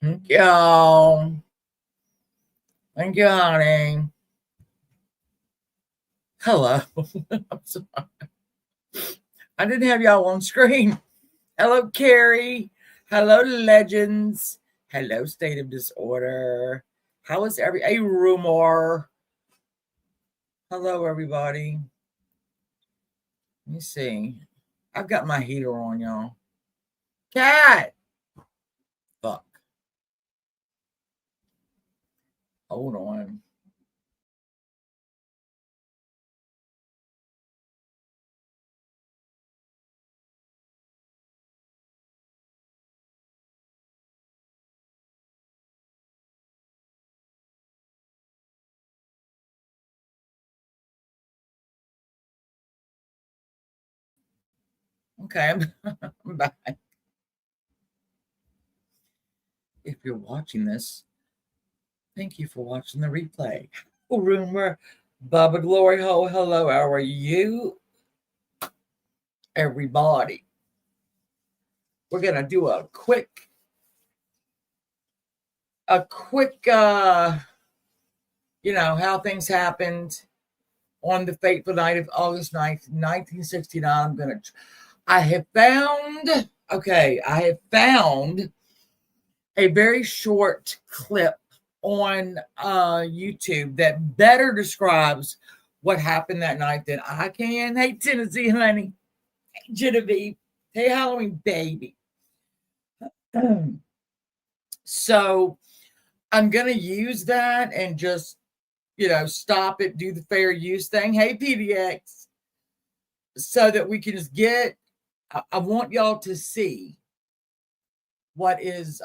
Thank you. Thank you, honey. Hello. I'm sorry. I didn't have y'all on screen. Hello, Carrie. Hello, Legends. Hello, State of Disorder. How is a rumor? Hello, everybody. Let me see. I've got my heater on, y'all. Cat. Fuck. Hold on. Okay, I'm back. If you're watching this, thank you for watching the replay. Rumor, Bubba Glory Hole. Hello, how are you, everybody? We're gonna do a quick, how things happened on the fateful night of August 9th, 1969. I have found, a very short clip on YouTube that better describes what happened that night than I can. Hey, Tennessee, honey. Hey, Genevieve. Hey, Halloween, baby. So I'm going to use that and just, stop it, do the fair use thing. Hey, PDX. So that we can just I want y'all to see what is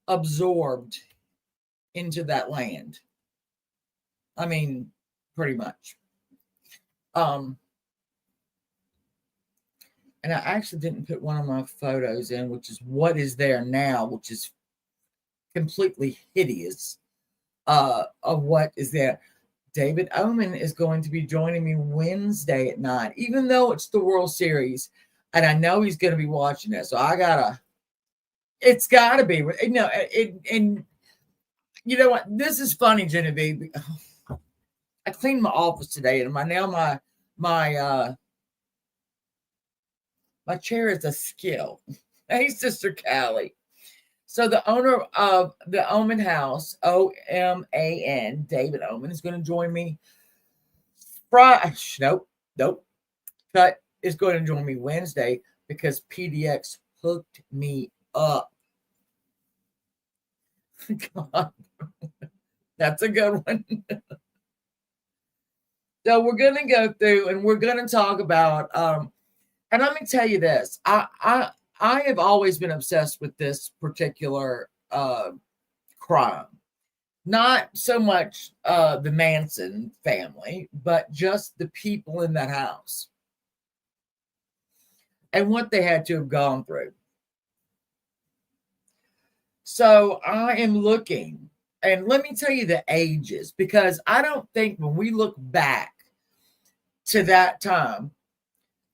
absorbed into that land. I mean, pretty much. And I actually didn't put one of my photos in, which is what is there now, which is completely hideous of what is there. David Oman is going to be joining me Wednesday at 9, even though it's the World Series. And I know he's going to be watching it. So it's got to be. And you know what? This is funny, Genevieve. I cleaned my office today, and my chair is a skill. Hey, Sister Callie. So the owner of the Oman House, Oman, David Oman, is going to join me. Nope. Cut is going to join me Wednesday because PDX hooked me up. God, that's a good one. So we're going to go through and we're going to talk about. And let me tell you this: I have always been obsessed with this particular crime. Not so much the Manson family, but just the people in that house and what they had to have gone through. So I am looking, and let me tell you the ages, because I don't think when we look back to that time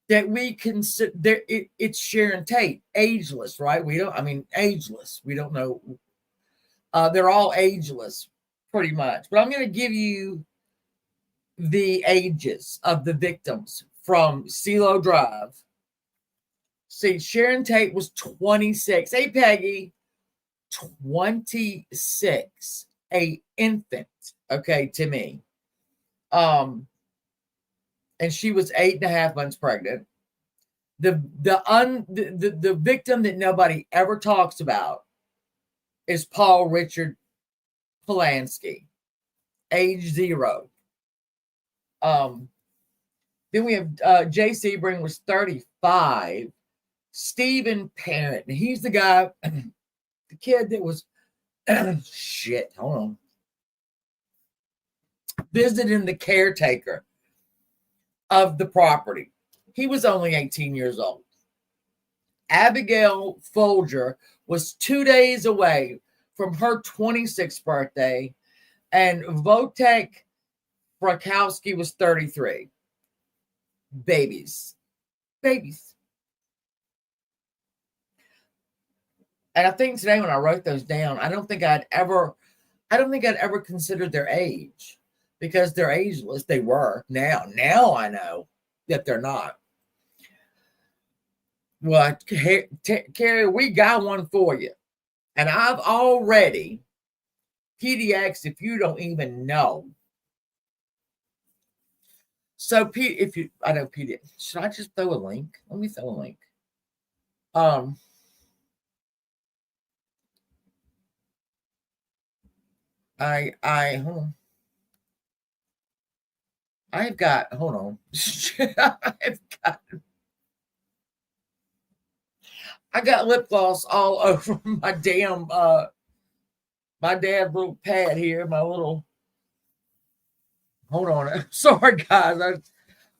that we consider it's Sharon Tate, ageless, right? Ageless. We don't know. They're all ageless, pretty much. But I'm going to give you the ages of the victims from Cielo Drive. See, Sharon Tate was 26. Hey, Peggy, 26, a infant, okay, to me. And she was 8.5 months pregnant. The victim that nobody ever talks about is Paul Richard Polanski, age 0. Then we have Jay Sebring was 35. Stephen Parent, he's the guy, the kid that was shit. Hold on. Visiting the caretaker of the property. He was only 18 years old. Abigail Folger was 2 days away from her 26th birthday, and Wojtek Frakowski was 33. Babies. And I think today when I wrote those down, I don't think I'd ever considered their age because they're ageless. They were. Now I know that they're not. Well, Carrie, we got one for you. And I've already PDX if you don't even know. So I know PDX. Should I just throw a link? Let me throw a link. Hold on. Hold on. I got lip gloss all over my damn my dad's little pad here, my little. Hold on. Sorry, guys.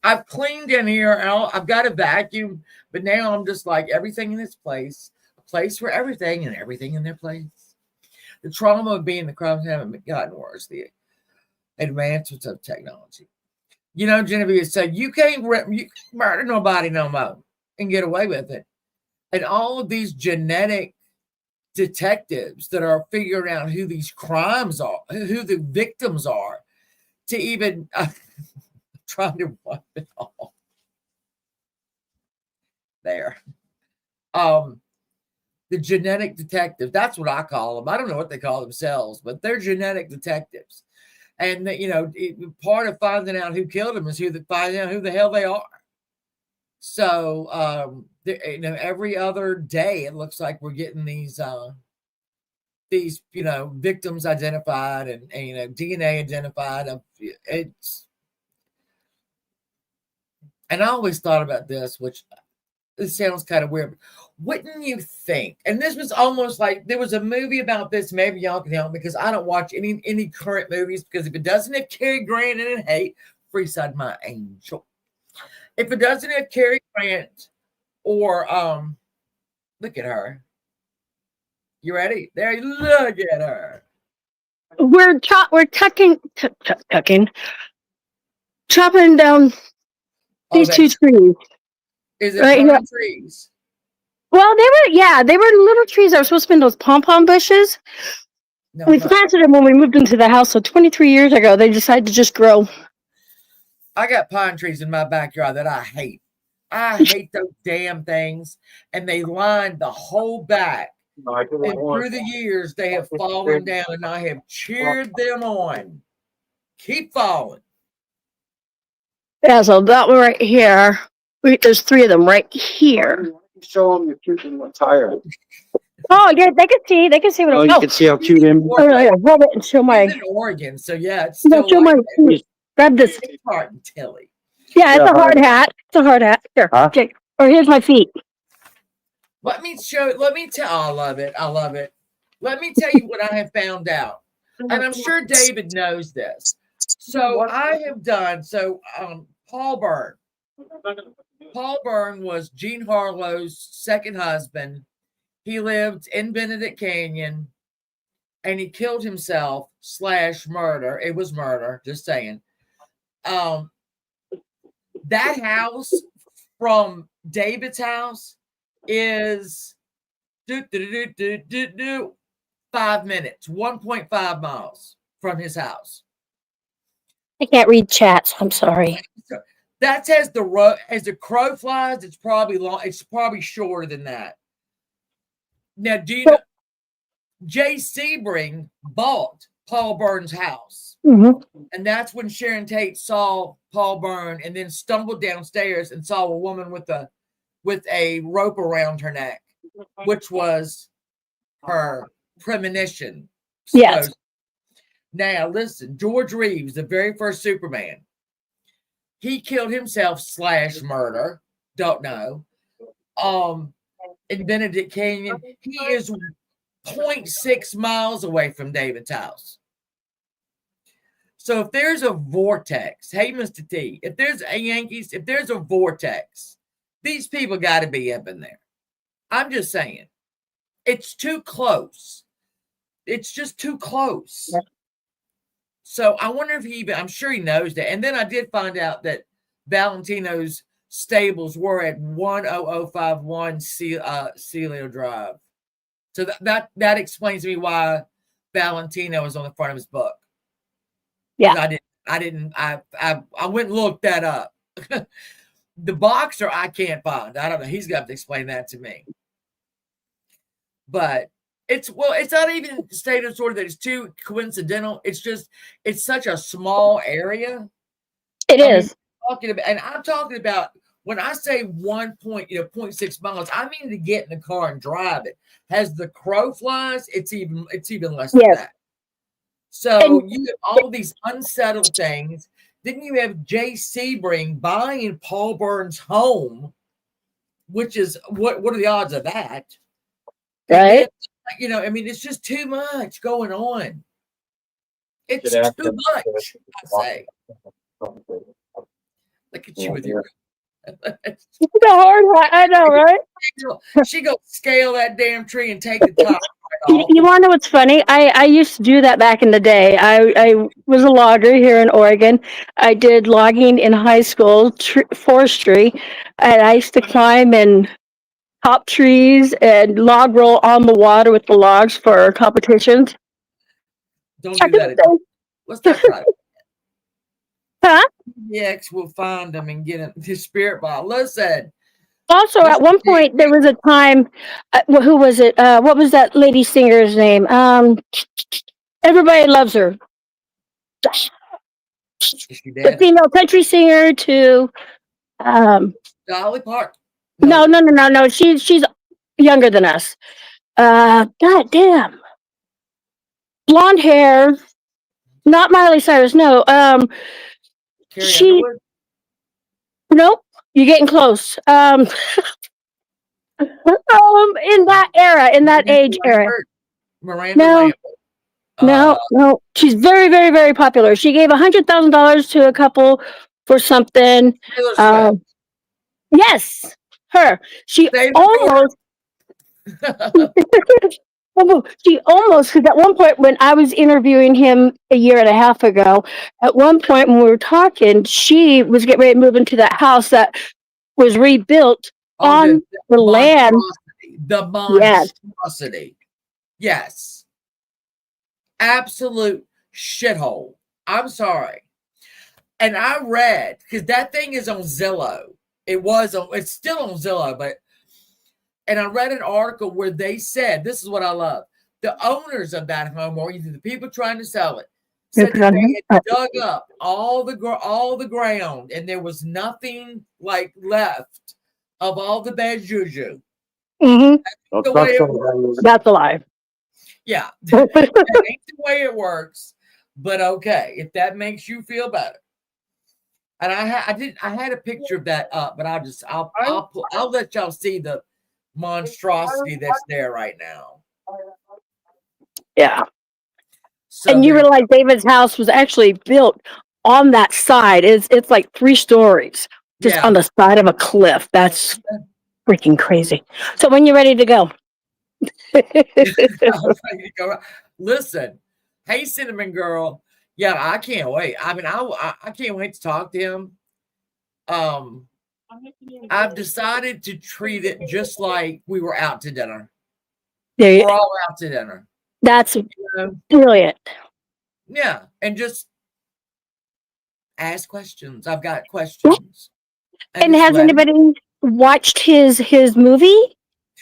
I've cleaned in here. And I've got a vacuum, but now I'm just like everything in its place, a place for everything and everything in their place. The trauma of being the crimes haven't gotten worse. The advancements of technology. You know, Genevieve said, you can't murder nobody no more and get away with it. And all of these genetic detectives that are figuring out who these crimes are, who the victims are, to even trying to wipe it off. There. The genetic detectives, that's what I call them. I don't know what they call themselves, but they're genetic detectives. And, you know, part of finding out who killed them is finding out who the hell they are. So, you know, every other day, it looks like we're getting these, you know, victims identified and you know, DNA identified. And I always thought about this, which it sounds kind of weird. Wouldn't you think? And this was almost like there was a movie about this. Maybe y'all can help me because I don't watch any current movies because if it doesn't have Cary Grant in it, hey, Freeside my angel. If it doesn't have Cary Grant or look at her. You ready? There you look at her. We're chopping down these two trees. Is it right pine trees? Well, they were little trees that were supposed to be those pom-pom bushes. No, we planted them when we moved into the house, so 23 years ago, they decided to just grow. I got pine trees in my backyard that I hate. I hate those damn things, and they lined the whole back. And through the years, they have fallen down, and I have cheered them on. Keep falling. Yeah, so that one right here. There's three of them right here. Show them you're cute and what's higher. Oh, yeah, they can see. They can see what you can see how cute him. Oh, yeah, hold it and show my. He's in Oregon, so yeah, it's still show like my. Grab this. Martin Tilly. Yeah, it's a hard hat. It's a hard hat. Here, okay. Or here's my feet. Let me tell. I love it. I love it. Let me tell you what I have found out, and I'm sure David knows this. So I have done. So Paul Byrne. Paul Byrne was Jean Harlow's second husband. He lived in Benedict Canyon, and he killed himself / murder. It was murder. Just saying. That house from David's house is 5 minutes, 1.5 miles from his house. I can't read chats. I'm sorry. That's as the crow flies. It's probably long. It's probably shorter than that. Now, do you know Jay Sebring bought Paul Byrne's house? Mm-hmm. And that's when Sharon Tate saw Paul Byrne and then stumbled downstairs and saw a woman with a rope around her neck, which was her premonition. Yes. Now, listen, George Reeves, the very first Superman, he killed himself / murder. Don't know. In Benedict Canyon, he is 0.6 miles away from David's house. So if there's a vortex, hey, Mr. T, if there's a vortex, these people got to be up in there. I'm just saying. It's too close. It's just too close. Yeah. So I wonder if I'm sure he knows that. And then I did find out that Valentino's stables were at 10051 Celio Drive. So that explains to me why Valentino is on the front of his book. Yeah. I went and looked that up. The boxer I can't find. I don't know. He's got to explain that to me. But it's not even stated sort of that it's too coincidental. It's just it's such a small area. It is. I'm talking about when I say 0.6 miles, I mean to get in the car and drive it. As the crow flies, it's even less than that. So you have all these unsettled things. Then you have Jay Sebring buying Paul Burns' home, which is what are the odds of that? Right. Then, I mean, it's just too much going on. It's too much, I say. Look at you with your. It's a hard one. I know, right? She go scale that damn tree and take the top. You want to know what's funny? I used to do that back in the day. I was a logger here in Oregon. I did logging in high school, forestry, and I used to climb and top trees and log roll on the water with the logs for competitions. Don't do that. Let's not try it. Huh? The X will find them and get his spirit ball. Listen. Also, at one point, there was a time. Who was it? What was that lady singer's name? Everybody loves her. The female country singer to. Dolly Parton. No. She's younger than us. God damn. Blonde hair. Not Miley Cyrus. No. Carrie Underwood? Nope. You're getting close. In that era, in that age era. Miranda Lambert. No. She's very, very, very popular. She gave $100,000 to a couple for something. Yes, her. She almost. Because at one point when I was interviewing him a year and a half ago, at one point when we were talking, she was getting ready to move into that house that was rebuilt on the land. The monstrosity. Yes. Absolute shithole. I'm sorry. And I read, because that thing is on Zillow. It's still on Zillow, and I read an article where they said, this is what I love. The owners of that home, or either the people trying to sell it, said that they had dug up all the ground, and there was nothing like left of all the bad juju. Mm-hmm. That's a lie. Yeah, that ain't the way it works. But okay, if that makes you feel better. And I had a picture of that up, but I'll let y'all see the monstrosity that's there right now. Yeah. So and you realize David's house was actually built on that side. It's like 3 stories just on the side of a cliff. That's freaking crazy. So when you're ready to go. I'm ready to go. Listen, hey Cinnamon Girl. Yeah, I can't wait. I mean, I can't wait to talk to him. I've decided to treat it just like we were out to dinner. We're all out to dinner. That's brilliant. Yeah, and just ask questions. I've got questions. And has anybody watched his movie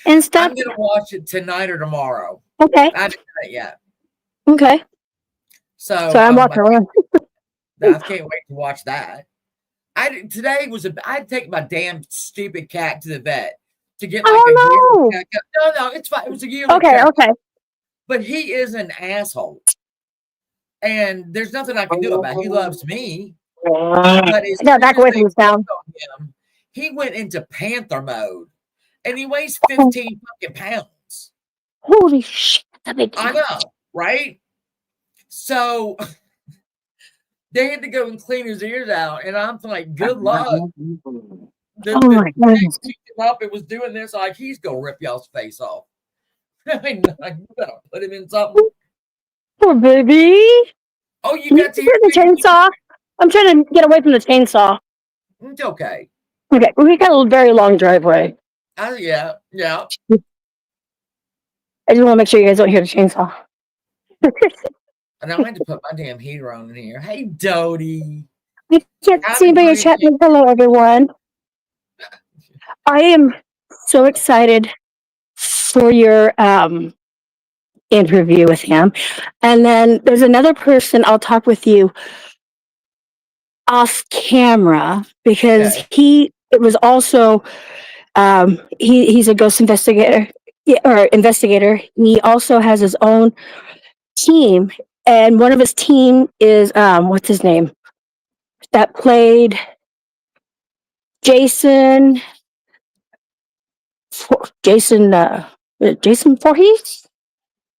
and stuff? I'm gonna watch it tonight or tomorrow. Okay. I haven't done it yet. Okay. So I'm walking around. I can't wait to watch that. I had to take my damn stupid cat to the vet to get like a yearly checkup. No, it's fine. It was a yearly checkup. Okay. But he is an asshole. And there's nothing I can do about it. He loves me. But back away from his down. He went into panther mode. And he weighs 15 fucking pounds. Holy shit. I know, right? So they had to go and clean his ears out, and I'm like, good luck. My goodness. It was doing this, like he's gonna rip y'all's face off. I mean, you gotta put him in something. Poor baby. Oh, you got to hear the chainsaw? I'm trying to get away from the chainsaw. It's okay. Okay, we got a very long driveway. Yeah. I just want to make sure you guys don't hear the chainsaw. And I had to put my damn heater on in here. Hey, Dodie. I can't see Howdy, anybody honey. chatting. Hello, everyone. I am so excited for your interview with him. And then there's another person I'll talk with you off camera because Okay. it was also he's a ghost investigator, yeah, or investigator. He also has his own team, and one of his team is what's his name, that played Jason Jason Jason Voorhees.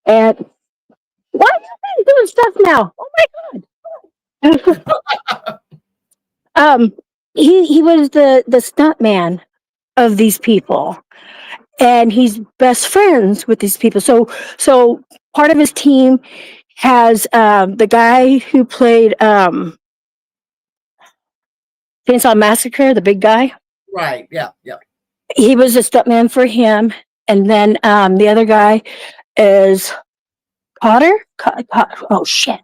And why are you doing stuff now? Oh my god. He was the stunt man of these people, and he's best friends with these people. So part of his team has the guy who played Chainsaw Massacre, the big guy. Right. Yeah. Yeah. He was a stuntman for him, and then the other guy is Cotter. Oh shit!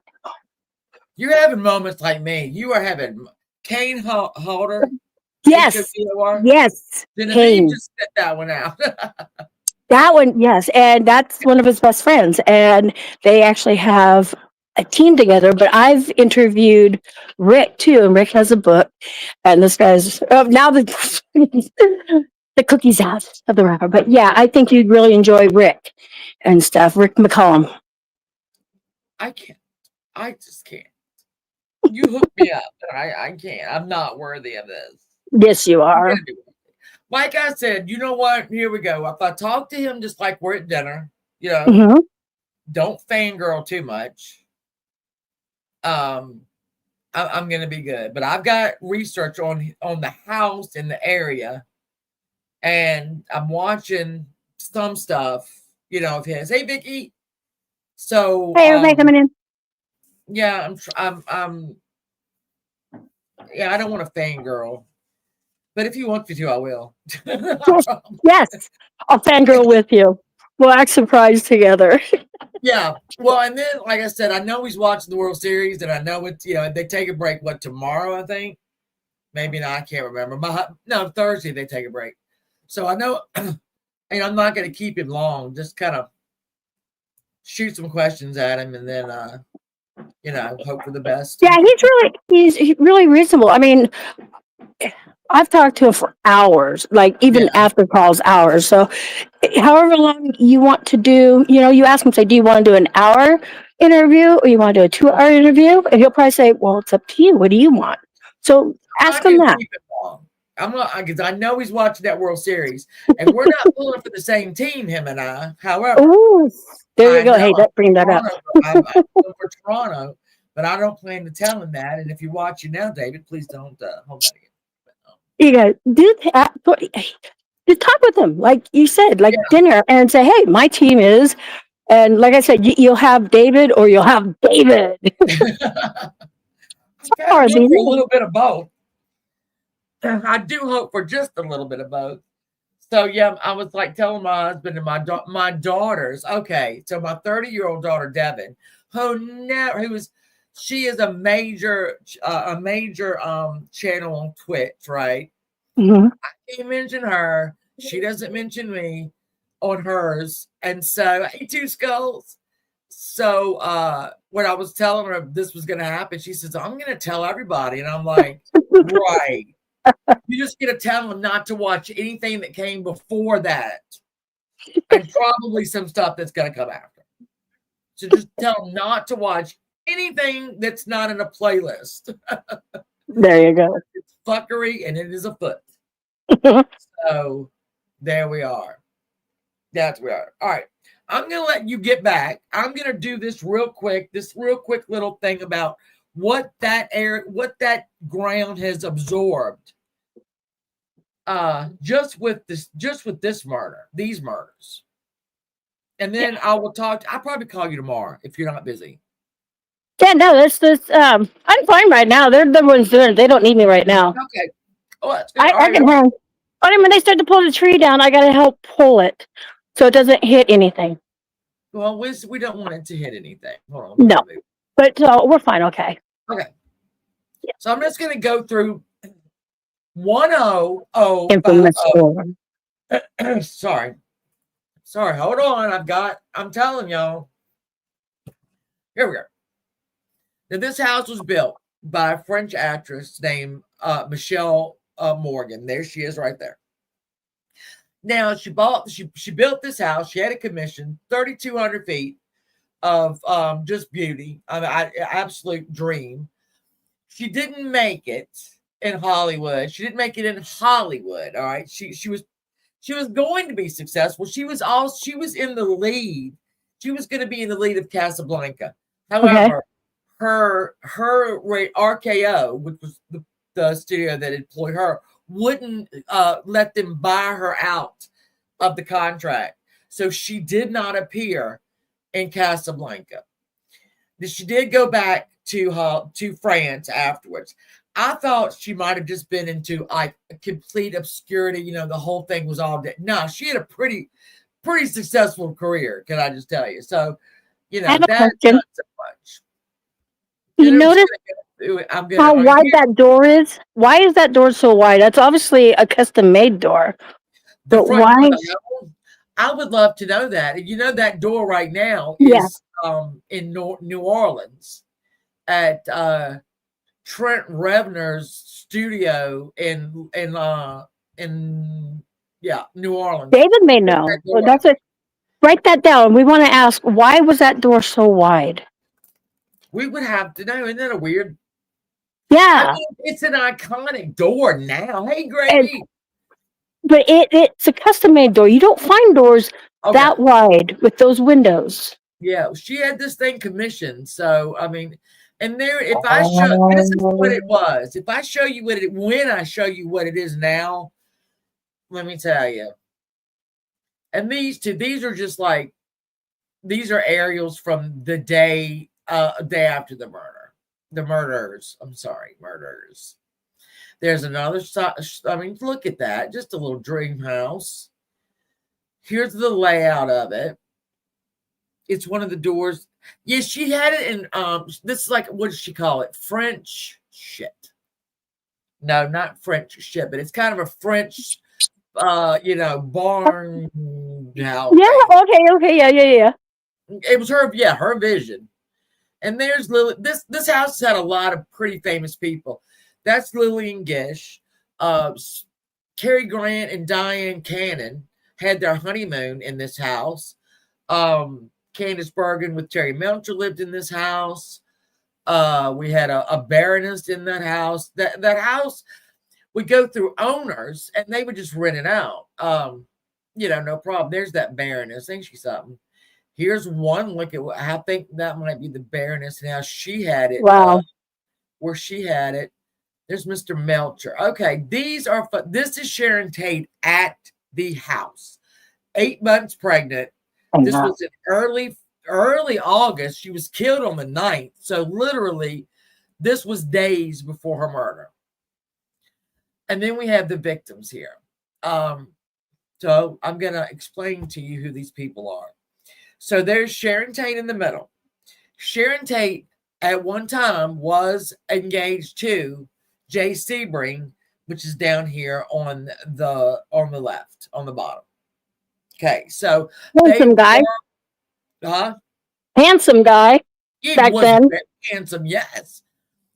You're having moments like me. You are having Kane Halter. Yes, HOTOR. yes, Genevieve Kane. just spit that one out. That one, yes, and that's one of his best friends, and they actually have a team together. But I've interviewed Rick too, and Rick has a book, and this guy's now the the cookies out of the wrapper. But yeah, I think you'd really enjoy Rick and stuff. Rick McCollum. I can't. I just can't. You hook me up, and I can't. I'm not worthy of this. Yes, you I'm are. gonna do it. Like I said, you know what? Here we go. If I talk to him just like we're at dinner, Hmm. don't fangirl too much. I'm gonna be good. But I've got research on the house in the area, and I'm watching some stuff, of his. Hey, Vicky. So, Hey, everybody coming in. yeah, yeah, I don't want to fangirl, but if you want me to, I will. Yes, I'll fangirl with you. We'll act surprised together. Yeah. Well, and then, like I said, I know he's watching the World Series, and I know it's, they take a break, tomorrow, I think? Maybe not, I can't remember. No, Thursday they take a break. So I know, and I'm not going to keep him long, just kind of shoot some questions at him, and then, hope for the best. Yeah, he's really reasonable. I mean, I've talked to him for hours, like even Yeah. after calls, hours. So, however long you want to do, you ask him, say, do you want to do an hour interview or you want to do a 2 hour interview? And he'll probably say, well, it's up to you. What do you want? So ask him that. Keep it long. I'm not, because I know he's watching that World Series, and we're not pulling for the same team, him and I. However, Ooh, there you go. Hey, bring that up. I'm pulling for Toronto, but I don't plan to tell him that. And if you're watching now, David, please don't hold that again. You guys do that. Just talk with him, like you said, like dinner, and say, "Hey, my team is," and like I said, you'll have David or you'll have David. I kind of hope for a little bit of both. I do hope for just a little bit of both. So yeah, I was like telling my husband and my daughters. Okay, so my 30-year-old daughter Devin, she is a major channel on Twitch, right? Mm-hmm. I can't mention her. She doesn't mention me on hers. And so, hey, Two Skulls. So when I was telling her this was going to happen, she says, I'm going to tell everybody. And I'm like, right. You just got to tell them not to watch anything that came before that. And probably some stuff that's going to come after. So just tell them not to watch anything that's not in a playlist. There you go. It's fuckery and it is a foot. So there we are. That's where we are. All right. I'm going to let you get back. I'm going to do this real quick little thing about what that ground has absorbed. Just with this murder, these murders. And then I'll probably call you tomorrow if you're not busy. Yeah, no, I'm fine right now. They're the ones doing it. They don't need me right now. Okay. Oh, that's good. I can hang. But when they start to pull the tree down, I got to help pull it so it doesn't hit anything. Well, we don't want it to hit anything. Hold on. let No, me move. but we're fine. Okay. Okay. So I'm just going to go through 1005. Infamous door. Sorry. Hold on. I'm telling y'all. Here we go. Now, this house was built by a French actress named Michelle Morgan. There she is right there. Now, she built this house. She had a commission, 3,200 feet of just beauty. I mean, absolute dream. She didn't make it in Hollywood. She didn't make it in Hollywood. All right. She was going to be successful. She was in the lead. She was going to be in the lead of Casablanca. However, her RKO, which was the studio that employed her, wouldn't let them buy her out of the contract. So she did not appear in Casablanca. She did go back to France afterwards. I thought she might have just been into like complete obscurity. The whole thing was all dead. No, she had a pretty successful career. Can I just tell you? So, I have a that's question. not so much. You notice how wide that door is? Why is that door so wide? That's obviously a custom-made door. The But front why? door of the house, I would love to know that. That door right now Yeah. is in New Orleans at Trent Revner's studio in New Orleans. David may know. Well, that's it. Write that down. We want to ask, why was that door so wide? We would have to know. Isn't that a weird? Yeah. I mean, it's an iconic door now. Hey, Grady. But it's a custom-made door. You don't find doors that wide with those windows. Yeah, she had this thing commissioned. So, I mean, and if I show, this is what it was. If I show you when I show you what it is now, let me tell you. And these are just like, these are aerials from the day after the murder. The murders. I'm sorry, murders. There's another side. I mean, look at that. Just a little dream house. Here's the layout of it. It's one of the doors. Yes, she had it in this is like, what does she call it? French shit. No, not French shit, but it's kind of a French barn house. Yeah, okay, yeah. It was her vision. And there's Lily. This house has had a lot of pretty famous people. That's Lillian Gish. Cary Grant and Diane Cannon had their honeymoon in this house. Candace Bergen with Terry Melcher lived in this house. We had a baroness in that house. That house would go through owners and they would just rent it out. No problem. There's that baroness. Ain't she something? Here's one look at I think that might be the baroness and how she had it. Wow. Where she had it. There's Mr. Melcher. Okay, this is Sharon Tate at the house. 8 months pregnant. This was in early August. She was killed on the 9th. So literally, this was days before her murder. And then we have the victims here. So I'm going to explain to you who these people are. So there's Sharon Tate in the middle. Sharon Tate at one time was engaged to Jay Sebring, which is down here on the left, on the bottom. Okay, so handsome guy. Handsome guy. He back was then. very handsome, yes.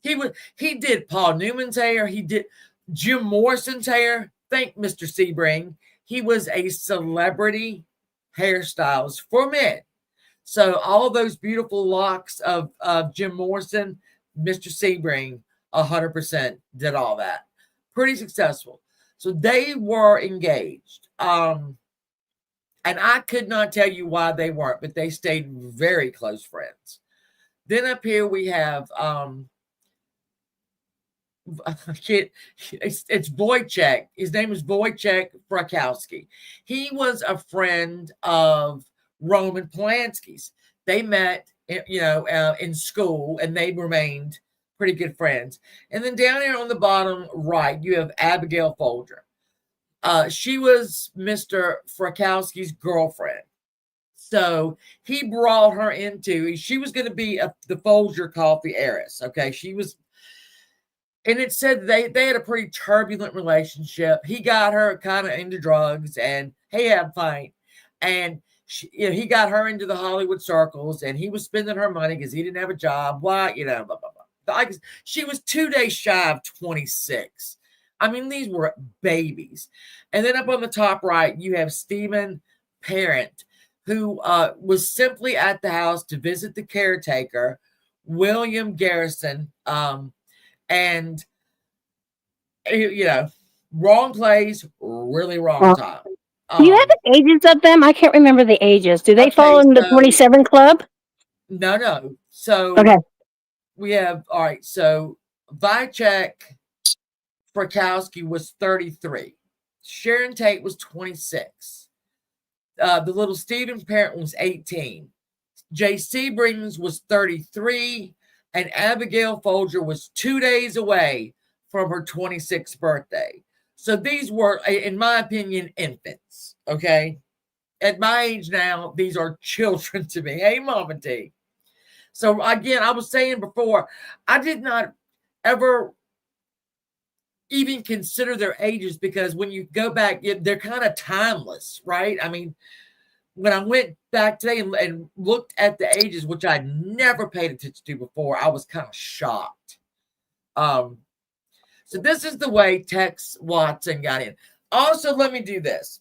He did Paul Newman's hair. He did Jim Morrison's hair. Thank Mr. Sebring. He was a celebrity hairstylist for men. So all those beautiful locks of Jim Morrison, Mr. Sebring, 100% did all that. Pretty successful. So they were engaged. And I could not tell you why they weren't, but they stayed very close friends. Then up here we have it's Wojciech. His name is Wojciech Frykowski. He was a friend of Roman Polanski's. They met, in school, and they remained pretty good friends. And then down here on the bottom right, you have Abigail Folger. She was Mr. Frykowski's girlfriend. So he brought her into, she was going to be the Folger coffee heiress. Okay. She was, and it said they had a pretty turbulent relationship. He got her kind of into drugs and hey, have fun. And she, he got her into the Hollywood circles and he was spending her money because he didn't have a job. Why, blah, blah, blah. She was 2 days shy of 26. I mean, these were babies. And then up on the top right, you have Stephen Parent, who was simply at the house to visit the caretaker, William Garrison, and wrong place, really wrong time. Do you have the ages of them? I can't remember the ages. Do they fall in the 27 club? No. So okay, we have, all right. So Vicek Frykowski was 33. Sharon Tate was 26. The little Stephen Parent was 18. J.C. Brings was 33. And Abigail Folger was 2 days away from her 26th birthday. So these were, in my opinion, infants. Okay. At my age now, these are children to me. Hey, Mama T. So again, I was saying before, I did not ever even consider their ages because when you go back, they're kind of timeless, right? I mean, when I went back today and looked at the ages, which I'd never paid attention to before, I was kind of shocked. So this is the way Tex Watson got in. Also, let me do this.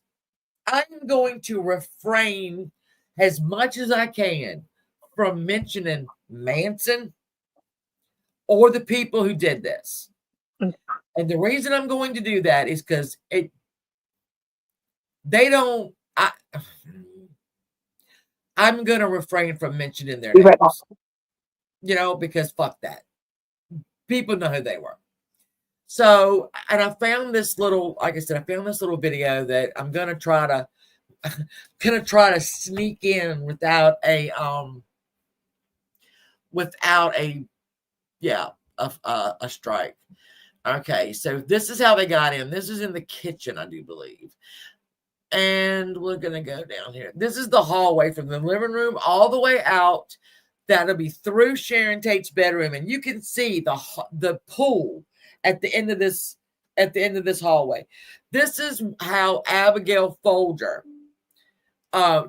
I'm going to refrain as much as I can from mentioning Manson or the people who did this. And the reason I'm going to do that is because I'm going to refrain from mentioning their names. Because fuck that. People know who they were. So, and I found this little, like I said, I found this little video that I'm going to try to sneak in without a strike. Okay, so this is how they got in. This is in the kitchen, I do believe. And we're going to go down here. This is the hallway from the living room all the way out. That'll be through Sharon Tate's bedroom. And you can see the pool at the end of this hallway. This is how Abigail Folger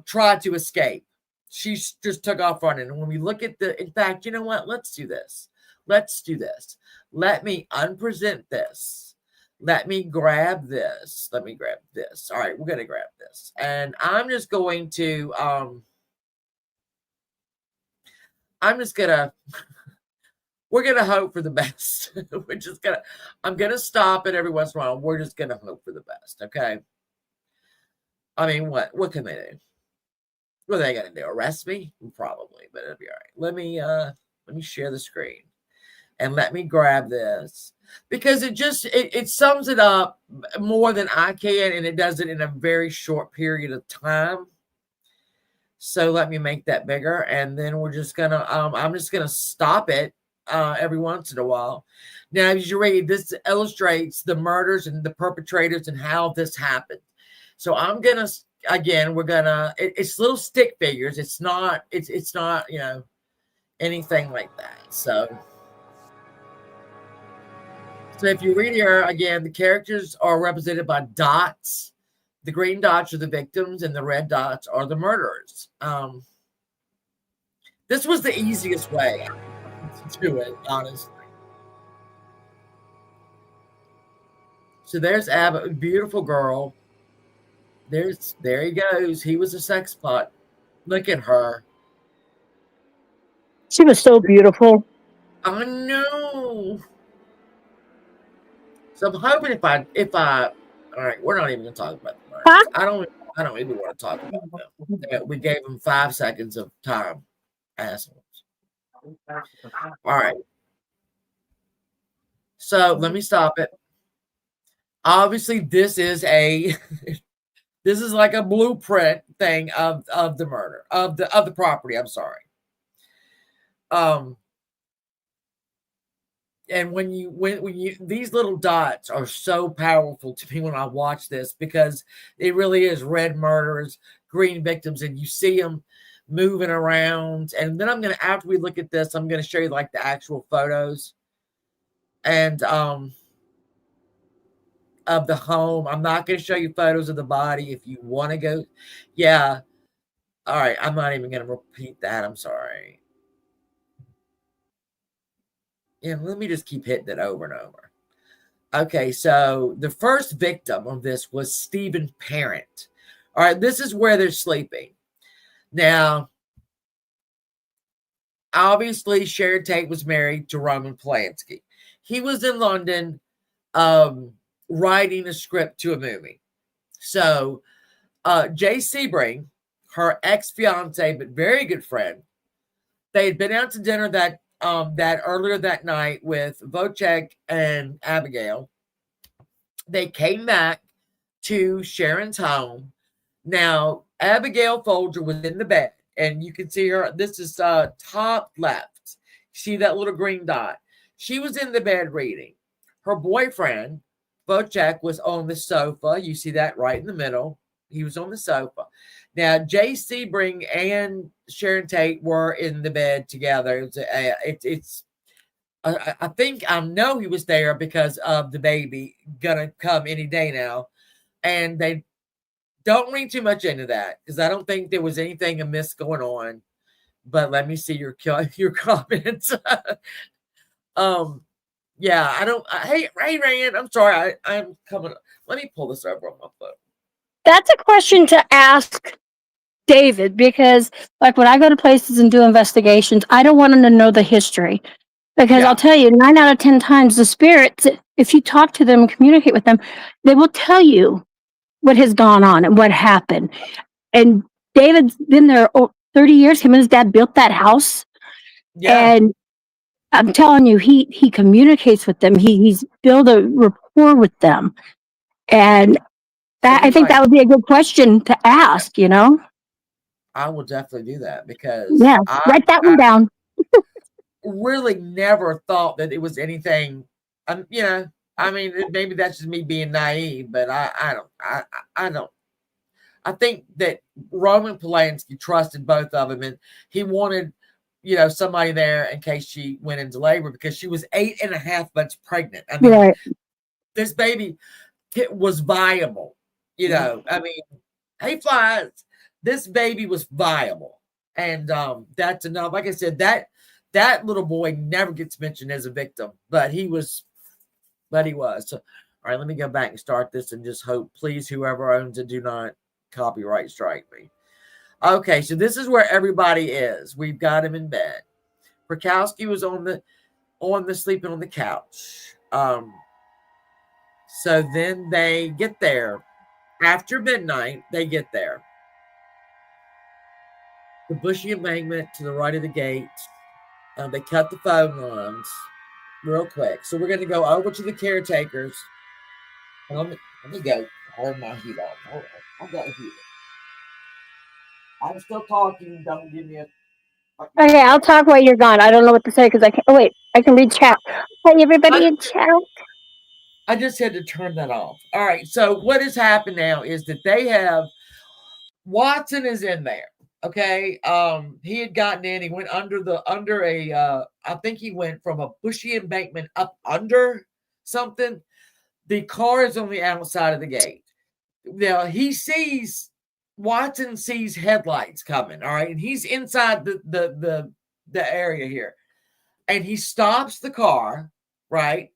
tried to escape. She just took off running. And when we look at in fact, you know what? Let's do this. Let me unpresent this. Let me grab this. All right, we're going to grab this. And I'm just going to, we're going to hope for the best. I'm going to stop it every once in a while. We're just going to hope for the best. Okay. I mean, what can they do? What are they going to do? Arrest me? Probably, but it'll be all right. Let me share the screen and let me grab this because it sums it up more than I can. And it does it in a very short period of time. So let me make that bigger. And then we're just going to, I'm just going to stop it every once in a while. Now, as you read, this illustrates the murders and the perpetrators and how this happened. So I'm going to, again, it's little stick figures. It's not, anything like that. So if you read here, again, the characters are represented by dots. The green dots are the victims and the red dots are the murderers. This was the easiest way to do it, honestly. So there's a beautiful girl. There he goes. He was a sex pot. Look at her. She was so beautiful. I know. So I'm hoping if I all right, we're not even gonna talk about the murders. Huh? I don't even want to talk about them. We gave them 5 seconds of time. Assholes. All right. So let me stop it. Obviously, this is like a blueprint thing of the murder of the property. I'm sorry. And when you these little dots are so powerful to me when I watch this because it really is red murders, green victims, and you see them moving around. And then I'm gonna, after we look at this, I'm gonna show you like the actual photos and of the home. I'm not gonna show you photos of the body. If you want to go, yeah. All right, I'm not even gonna repeat that. I'm sorry. Yeah, let me just keep hitting it over and over. Okay, so the first victim of this was Stephen Parent. All right, this is where they're sleeping. Now, obviously, Sharon Tate was married to Roman Polanski. He was in London writing a script to a movie. So, Jay Sebring, her ex-fiance, but very good friend, they had been out to dinner that earlier that night with Wojciech and Abigail. They came back to Sharon's home. Now, Abigail Folger was in the bed, and you can see her. This is top left. See that little green dot? She was in the bed reading. Her boyfriend, Wojciech, was on the sofa. You see that right in the middle. He was on the sofa. Now, Jay Sebring and Sharon Tate were in the bed together. I think I know he was there because of the baby gonna come any day now, and they don't read too much into that because I don't think there was anything amiss going on. But let me see your comments. Yeah, I don't. Hey, Rand, I'm sorry. I'm coming. Let me pull this over on my phone. That's a question to ask David, because like when I go to places and do investigations, I don't want them to know the history. Because Yeah. I'll tell you, 9 out of 10 times the spirits, if you talk to them and communicate with them, they will tell you what has gone on and what happened. And David's been there 30 years. Him and his dad built that house. Yeah. And I'm telling you, he communicates with them. He's built a rapport with them. And that, I think that would be a good question to ask, you know? I will definitely do that because Yeah, write that one down. really never thought that it was anything. You know, I mean, maybe that's just me being naive, but I don't. I think that Roman Polanski trusted both of them, and he wanted, somebody there in case she went into labor because she was 8.5 months pregnant. I mean, Right. this baby was viable. I mean, hey flies, this baby was viable, and that's enough. Like I said, that little boy never gets mentioned as a victim, but he was. So, all right, let me go back and start this and just hope, please, whoever owns it, do not copyright strike me. Okay, so this is where everybody is. We've got him in bed. Prakowski was on the sleeping on the couch. So then they get there after midnight. They get there. The bushy embankment to the right of the gate. They cut the phone lines real quick. So we're going to go over to the caretakers. Let me go turn my heat on. Hold on. I got heat. I'm still talking. Don't give me a. Okay, I'll talk while you're gone. I don't know what to say because I can't. Oh, wait, I can read chat. Hi, everybody in chat. I just had to turn that off. All right. So what has happened now is that they have Watson is in there. Okay. He had gotten in. He went under a. I think he went from a bushy embankment up under something. The car is on the outside of the gate. Now Watson sees headlights coming. All right, and he's inside the area here, and he stops the car, right,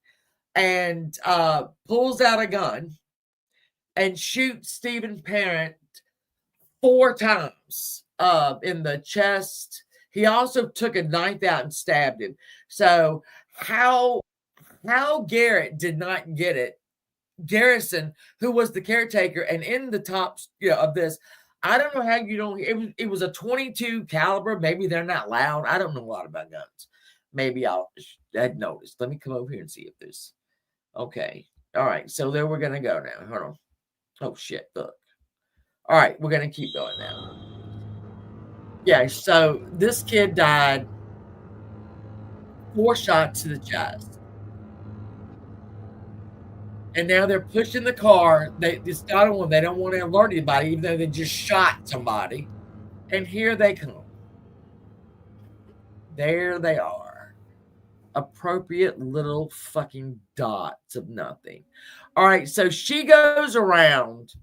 and pulls out a gun and shoots Stephen Parent 4 times in the chest. He also took a knife out and stabbed him. So how Garrett did not get it, Garrison, who was the caretaker and in the top of this, I don't know how you don't. It was a 22 caliber. Maybe they're not loud. I don't know a lot about guns. Maybe I'd noticed. Let me come over here and see if there's. Okay. All right. So there we're gonna go now. Hold on. Oh shit! Look. All right, we're gonna keep going now. Yeah. So this kid died 4 shots to the chest. And now they're pushing the car. It's not a one. They don't want to alert anybody, even though they just shot somebody. And here they come. There they are. Appropriate little fucking dots of nothing. All right, so she goes around,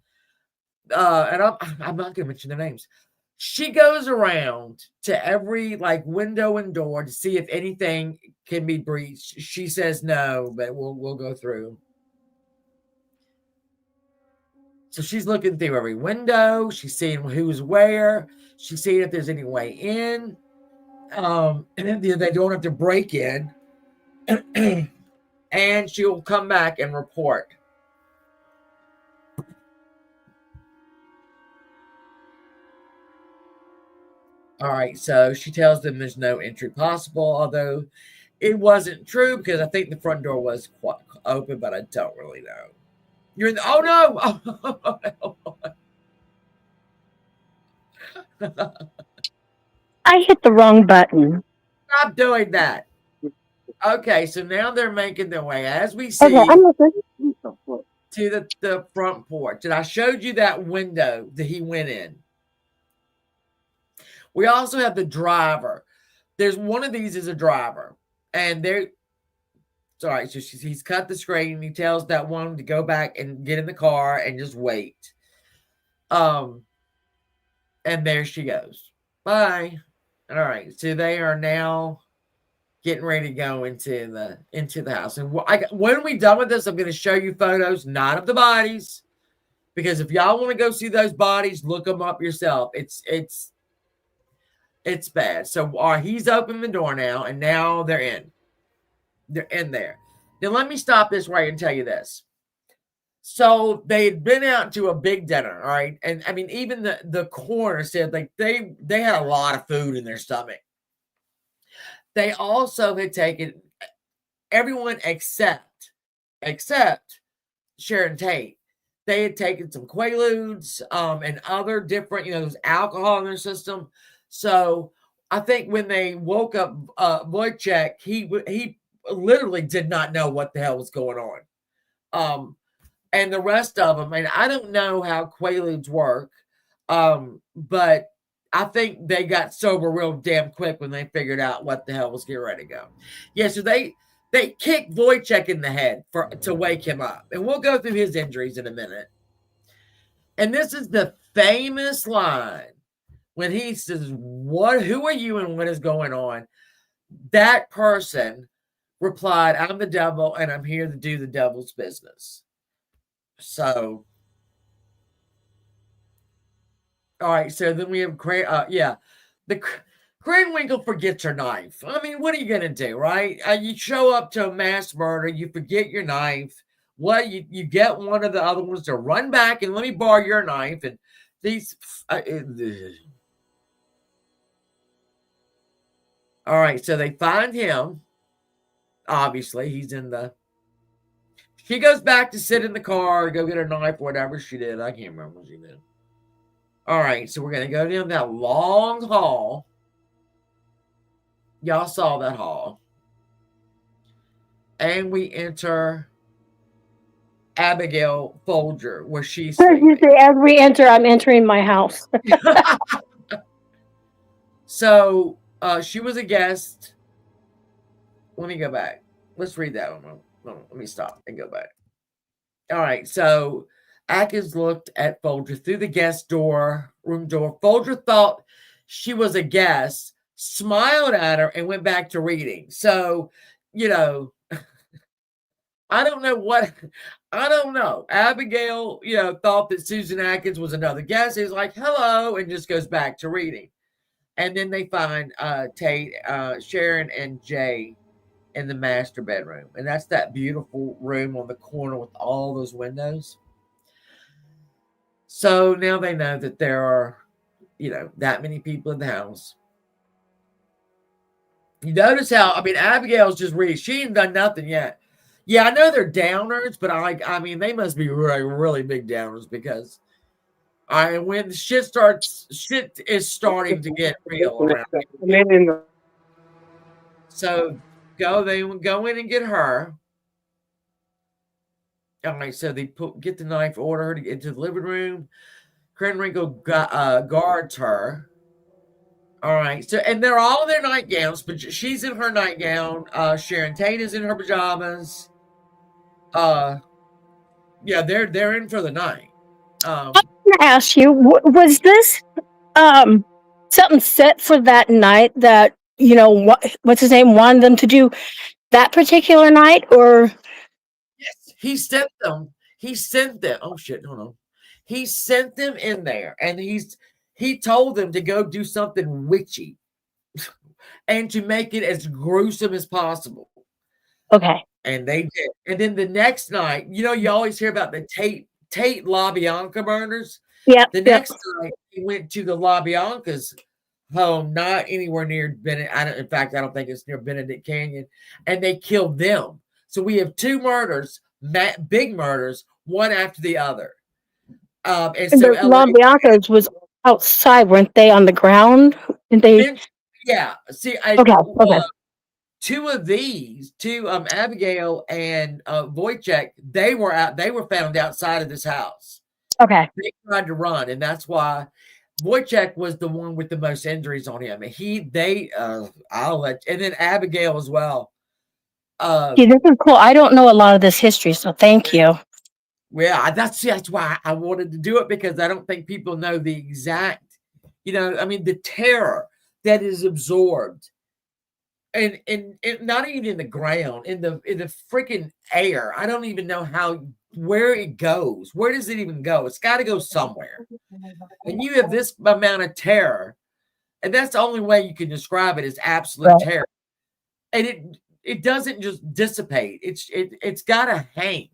and I'm not gonna mention their names. She goes around to every like window and door to see if anything can be breached. She says no, but we'll go through. So she's looking through every window. She's seeing who's where. She's seeing if there's any way in. And then they don't have to break in. And she'll come back and report. All right, so she tells them there's no entry possible, although it wasn't true because I think the front door was quite open, but I don't really know. You're in the, oh no! I hit the wrong button. Stop doing that. Okay, so now they're making their way, as we see, Okay, I'm looking. to the front porch. And I showed you that window that he went in. We also have the driver. There's one of these is a driver. And they're sorry, so he's cut the screen and he tells that one to go back and get in the car and just wait. And there she goes. Bye. All right, so they are now getting ready to go into the house. And when we're done with this, I'm going to show you photos, not of the bodies, because if y'all want to go see those bodies, look them up yourself. It's bad. So he's opened the door now, and now they're in. They're in there. Now let me stop this right and tell you this. So they had been out to a big dinner, all right, and I mean even the coroner said like they had a lot of food in their stomach. They also had taken everyone except Sharon Tate. They had taken some Quaaludes and other different, there's alcohol in their system. So I think when they woke up Wojciech, he literally did not know what the hell was going on. And the rest of them, and I don't know how Quaaludes work, but I think they got sober real damn quick when they figured out what the hell was getting ready to go. Yeah, so they kicked Wojciech in the head to wake him up. And we'll go through his injuries in a minute. And this is the famous line when he says, who are you and what is going on? That person replied, I'm the devil and I'm here to do the devil's business. So, all right. So then we have, the Krenwinkel forgets her knife. I mean, what are you going to do, right? You show up to a mass murder, you forget your knife. Well, you get one of the other ones to run back and let me borrow your knife. And these. All right, so they find him. Obviously, he's in the. She goes back to sit in the car, go get her knife, whatever she did. I can't remember what she did. All right, so we're going to go down that long hall. Y'all saw that hall. And we enter Abigail Folger, where she's sleeping. As we enter, I'm entering my house. So she was a guest. Let me go back. Let's read that one. Let me stop and go back. All right, so Atkins looked at Folger through the guest room door. Folger thought she was a guest, smiled at her, and went back to reading. So, I don't know. Abigail, thought that Susan Atkins was another guest. He's like, hello, and just goes back to reading. And then they find Tate, Sharon, and Jay in the master bedroom. And that's that beautiful room on the corner with all those windows. So now they know that there are, that many people in the house. You notice how, Abigail's just reading. She ain't done nothing yet. Yeah, I know they're downers, but they must be really, really big downers because when shit is starting to get real around here. So they go in and get her. All right, so they get the knife, order her to get into the living room. Krenwinkel guards her. All right, so and they're all in their nightgowns, but she's in her nightgown. Sharon Tate is in her pajamas. Uh, yeah, they're in for the night. I'm gonna ask you, was this um something set for that night that what's his name wanted them to do that particular night, or Yes, he sent them. He sent them. Oh shit! Hold on. He sent them in there, and he told them to go do something witchy and to make it as gruesome as possible. okay? And they did. And then the next night, you always hear about the Tate LaBianca murders. Yep, The yep. next night, he went to the LaBianca's home, not anywhere near Bennett. In fact, I don't think it's near Benedict Canyon, and they killed them. So we have two murders, big murders, one after the other. And And so the LA, LaBianca's was outside, weren't they? On the ground? Didn't they? yeah. See, Okay, okay, two of these, Abigail and Wojciech, they were found outside of this house. okay. They tried to run, and that's why Wojciech was the one with the most injuries on him. And and then Abigail as well. See, this is cool. I don't know a lot of this history, so thank you. Well, that's why I wanted to do it, because I don't think people know the exact, the terror that is absorbed, and not even in the ground, in the freaking air. I don't even know where it goes. Where does it even go? It's got to go somewhere. And you have this amount of terror, and that's the only way you can describe it, is absolute Right. terror. And it doesn't just dissipate. It's got to hang,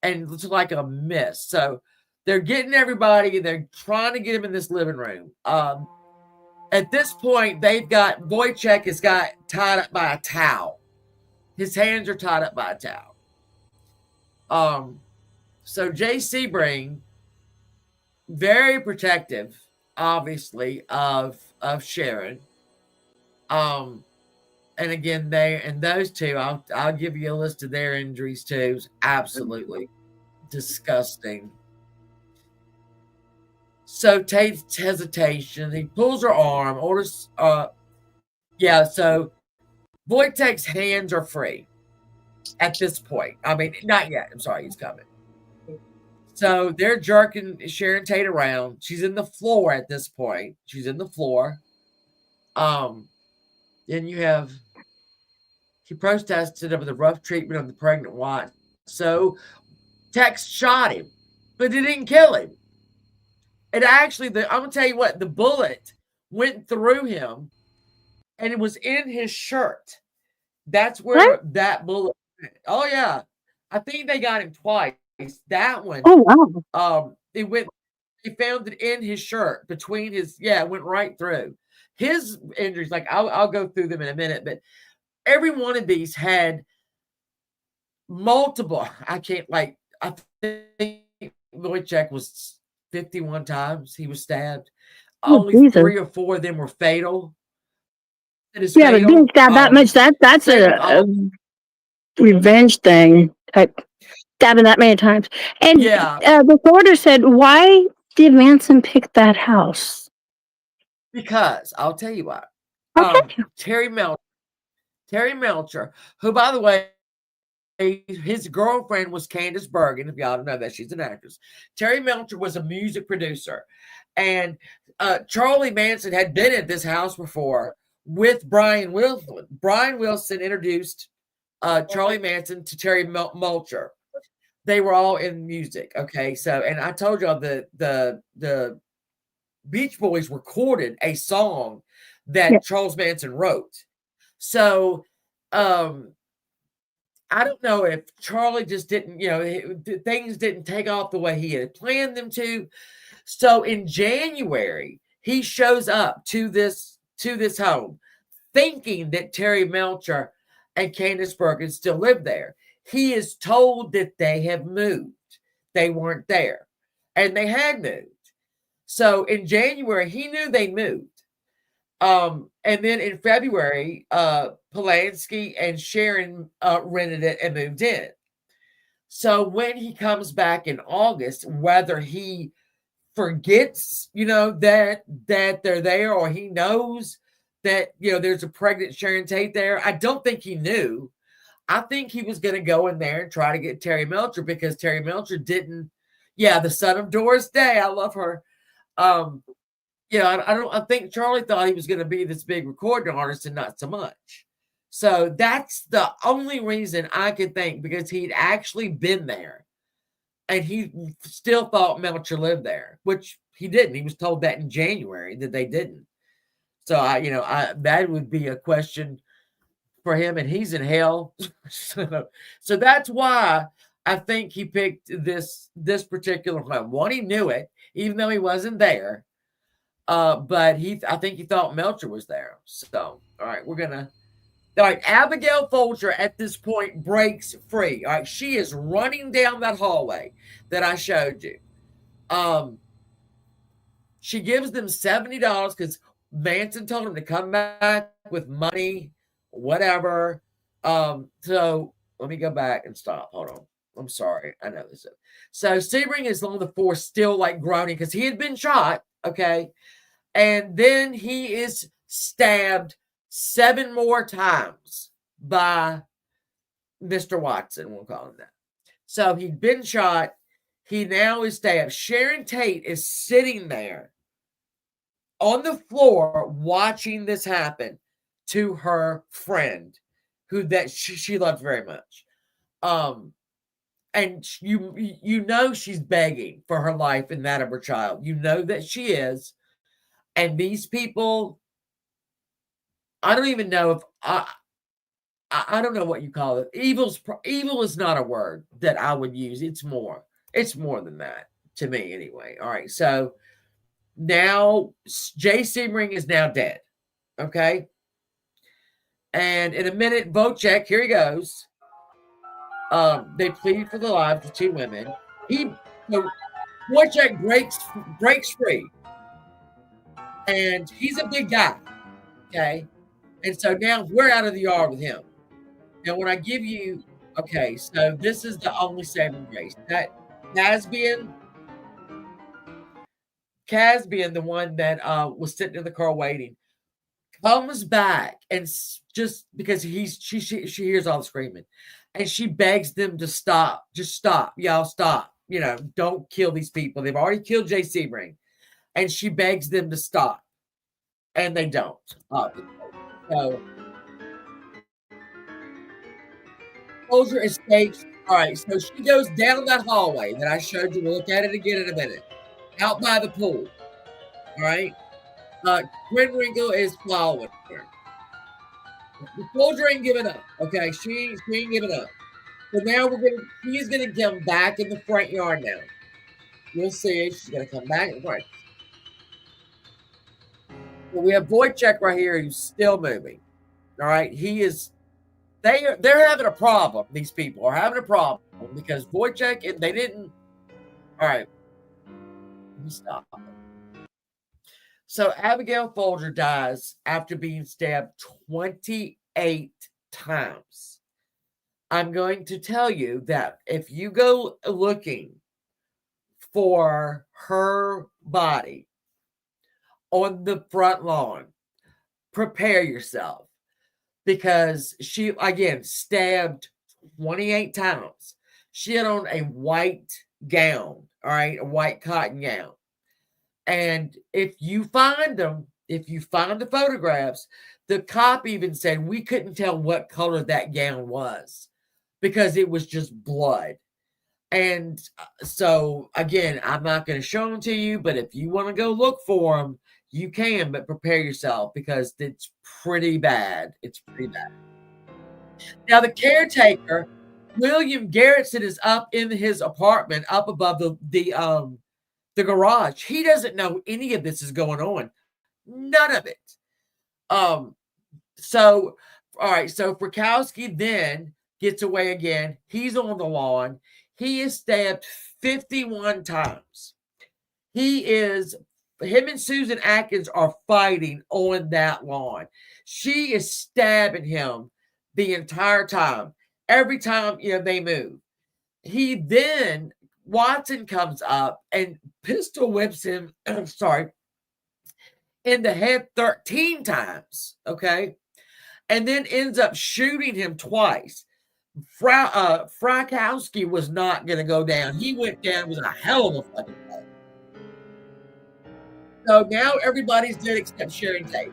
and it's like a mist. So they're getting everybody. They're trying to get him in this living room. At this point, Wojciech has got tied up by a towel. His hands are tied up by a towel. So Jay Sebring, very protective, obviously, of Sharon. And again, those two, I'll give you a list of their injuries too. It's absolutely disgusting. So Tate's hesitation, he pulls her arm, orders. So Wojciech's hands are free at this point. I mean, not yet. I'm sorry, he's coming. So they're jerking Sharon Tate around. She's in the floor at this point. She's in the floor. Then you have, he protested over the rough treatment of the pregnant wife. So Tex shot him, but it didn't kill him. It actually, I'm gonna tell you what, the bullet went through him, and it was in his shirt. That's What? where that bullet went. Oh yeah, I think they got him twice. That one, Oh wow. They found it in his shirt between his, it went right through. His injuries, like I'll go through them in a minute, but every one of these had multiple. I think Wojciech was 51 times he was stabbed. Oh Only Jesus. 3 or 4 of them were fatal. It is Yeah, but being fatal. stabbed that much, that's Same with a revenge thing. Type stabbing that many times. And yeah, the reporter said, "Why did Manson pick that house?" because I'll tell you what. Okay. Terry Melcher, who, by the way, his girlfriend was Candace Bergen. If y'all don't know that, she's an actress. Terry Melcher was a music producer, and Charlie Manson had been at this house before with Brian Wilson. Brian Wilson introduced Charlie Manson to Terry Melcher. They were all in music. Okay, so, and I told y'all the Beach Boys recorded a song Yeah. that Charles Manson wrote. So, I don't know if Charlie just didn't, things didn't take off the way he had planned them to. So in January, he shows up to this home, thinking that Terry Melcher and Candace Bergen still live there. He is told that they have moved. They weren't there, and they had moved. So in January, he knew they moved. And then in February, Polanski and Sharon rented it and moved in. So when he comes back in August, whether he forgets, that they're there, or he knows that, there's a pregnant Sharon Tate there, I don't think he knew. I think he was going to go in there and try to get Terry Melcher, because Terry Melcher didn't. Yeah, the son of Doris Day. I love her. I think Charlie thought he was going to be this big recording artist and not so much. So that's the only reason I could think, because he'd actually been there and he still thought Melcher lived there, which he didn't. He was told that in January that they didn't. So that would be a question for him, and he's in hell. So that's why I think he picked this particular home. One, he knew it, even though he wasn't there. But I think he thought Melcher was there. So, all right, all right, Abigail Folger at this point breaks free. All right, she is running down that hallway that I showed you. She gives them $70 because Manson told him to come back with money, whatever. So let me go back and stop. Hold on. I'm sorry. I know this. So Sebring is on the floor, still like groaning because he had been shot. Okay. And then he is stabbed 7 more times by Mr. Watson. We'll call him that. So he'd been shot. He now is stabbed. Sharon Tate is sitting there on the floor watching this happen to her friend, who that she loved very much. And you know she's begging for her life and that of her child. You know that she is. And these people, I don't even know if I don't know what you call it. Evil is not a word that I would use. It's more than that to me anyway. All right. So now Jay Sebring is now dead. Okay. And in a minute, vote check. Here he goes. They plead for the lives of 2 women. Wojciech breaks free. And he's a big guy. Okay. And so now we're out of the yard with him. Now, when I give you, okay, so this is the only saving grace. That Caspian, the one that was sitting in the car waiting, comes back, and just because she hears all the screaming, and she begs them to stop. Just stop. Y'all stop. Don't kill these people. They've already killed Jay Sebring. And she begs them to stop. And they don't. So Folger escapes. All right, so she goes down that hallway that I showed you. We'll look at it again in a minute. Out by the pool. All right. Grinwrinkle is following her. Folger ain't giving up. Okay, she ain't giving up. So now she's gonna come back in the front yard now. You'll see she's gonna come back in the front. So we have Wojciech right here who's still moving. All right, he is. They're having a problem. These people are having a problem because Wojciech, and they didn't. All right, let me stop. So Abigail Folger dies after being stabbed 28 times. I'm going to tell you that if you go looking for her body on the front lawn, prepare yourself, because she, again, stabbed 28 times. She had on a white gown, all right, a white cotton gown. And if you find the photographs, the cop even said we couldn't tell what color that gown was because it was just blood. And so, again, I'm not going to show them to you, but if you want to go look for them, you can, but prepare yourself because it's pretty bad. It's pretty bad. Now, the caretaker, William Garrettson, is up in his apartment up above the garage. He doesn't know any of this is going on. None of it. So, all right. So Frykowski then gets away again. He's on the lawn. He is stabbed 51 times. Him and Susan Atkins are fighting on that lawn. She is stabbing him the entire time. Every time, they move. Watson comes up and pistol whips him, sorry, in the head 13 times, okay? And then ends up shooting him twice. Frykowski was not going to go down. He went down with a hell of a fucking fight. So now everybody's dead except Sharon Tate.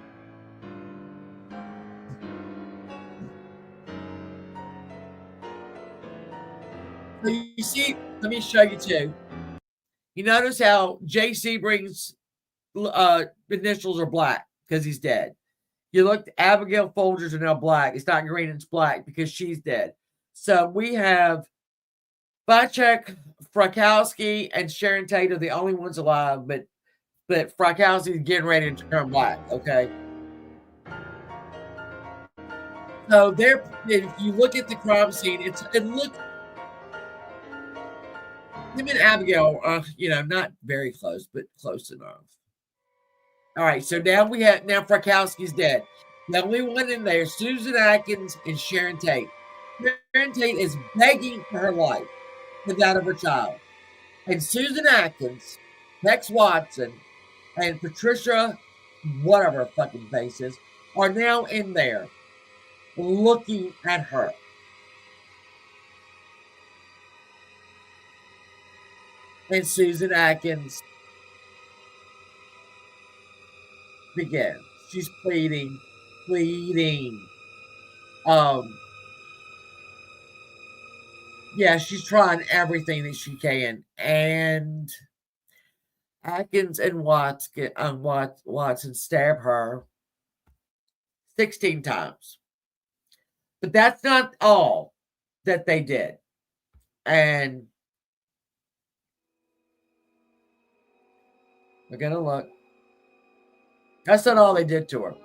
So you see, let me show you too. You notice how JC brings initials are black because he's dead. You look, Abigail Folgers are now black. It's not green, it's black because she's dead. So we have Bacek, Frykowski, and Sharon Tate are the only ones alive, but Frykowski is getting ready to turn black, okay? So there, if you look at the crime scene, it looks, him and Abigail are, not very close, but close enough. All right, so now Frykowski's dead. The only one in there, Susan Atkins and Sharon Tate. Sharon Tate is begging for her life and that of her child. And Susan Atkins, Tex Watson, and Patricia, whatever her fucking face is, are now in there looking at her. And Susan Atkins begins. She's pleading. Yeah, she's trying everything that she can. And Atkins and Watson stab her 16 times. But that's not all that they did. And we're going to look. That's not all they did to her.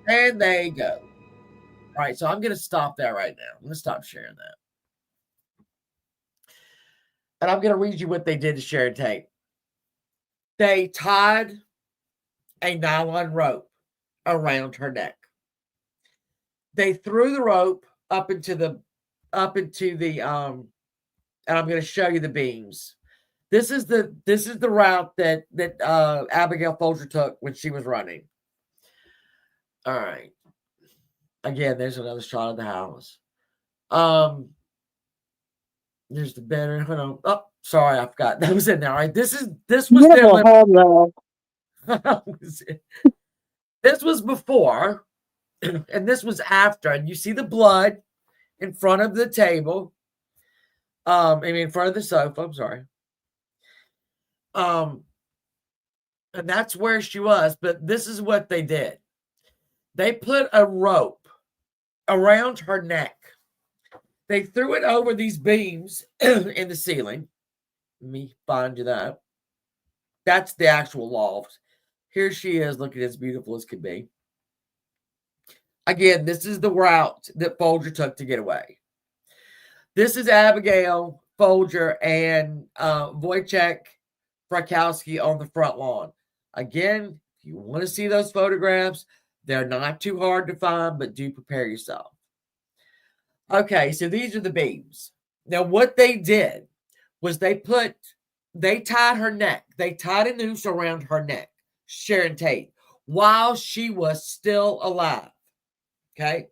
And they go. All right, so I'm going to stop that right now. I'm going to stop sharing that. And I'm going to read you what they did to Sharon Tate. They tied a nylon rope around her neck. They threw the rope up into the and I'm going to show you the beams. This is the route that Abigail Folger took when she was running. All right. Again, there's another shot of the house. There's the bedroom. Hold on. Oh, sorry, I forgot. That was in there. All right. This was beautiful home, though. This was before, and this was after. And you see the blood in front of the table. In front of the sofa. I'm sorry. And that's where she was. But this is what they did. They put a rope around her neck. They threw it over these beams in the ceiling. Let me find you that. That's the actual loft. Here she is, looking as beautiful as could be. Again, this is the route that Folger took to get away. This is Abigail Folger and Wojciech Frykowski on the front lawn. Again, if you want to see those photographs, they're not too hard to find, but do prepare yourself. Okay, so these are the beams. Now, what they did was they tied her neck. They tied a noose around her neck, Sharon Tate, while she was still alive. Okay?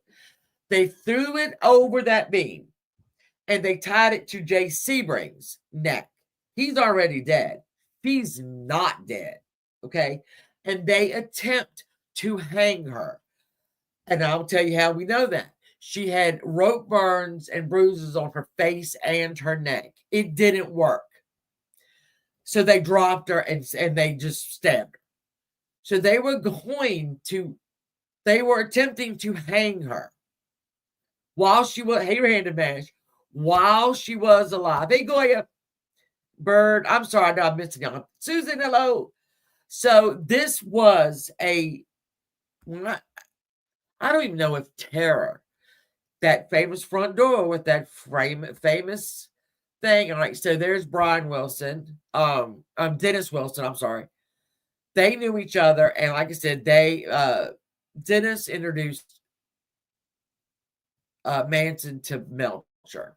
They threw it over that beam, and they tied it to Jay Sebring's neck. He's already dead. She's not dead. Okay? And they attempt to hang her. And I'll tell you how we know that. She had rope burns and bruises on her face and her neck. It didn't work. So they dropped her and they just stabbed her. So they were attempting to hang her while she was, hey, random match, while she was alive. Hey, Goya, Bird, I'm sorry, I'm missing y'all. Susan, hello. So this was I don't even know if terror, that famous front door with that famous thing. All right, so there's Brian Wilson, Dennis Wilson. I'm sorry. They knew each other, and like I said, Dennis introduced Manson to Melcher.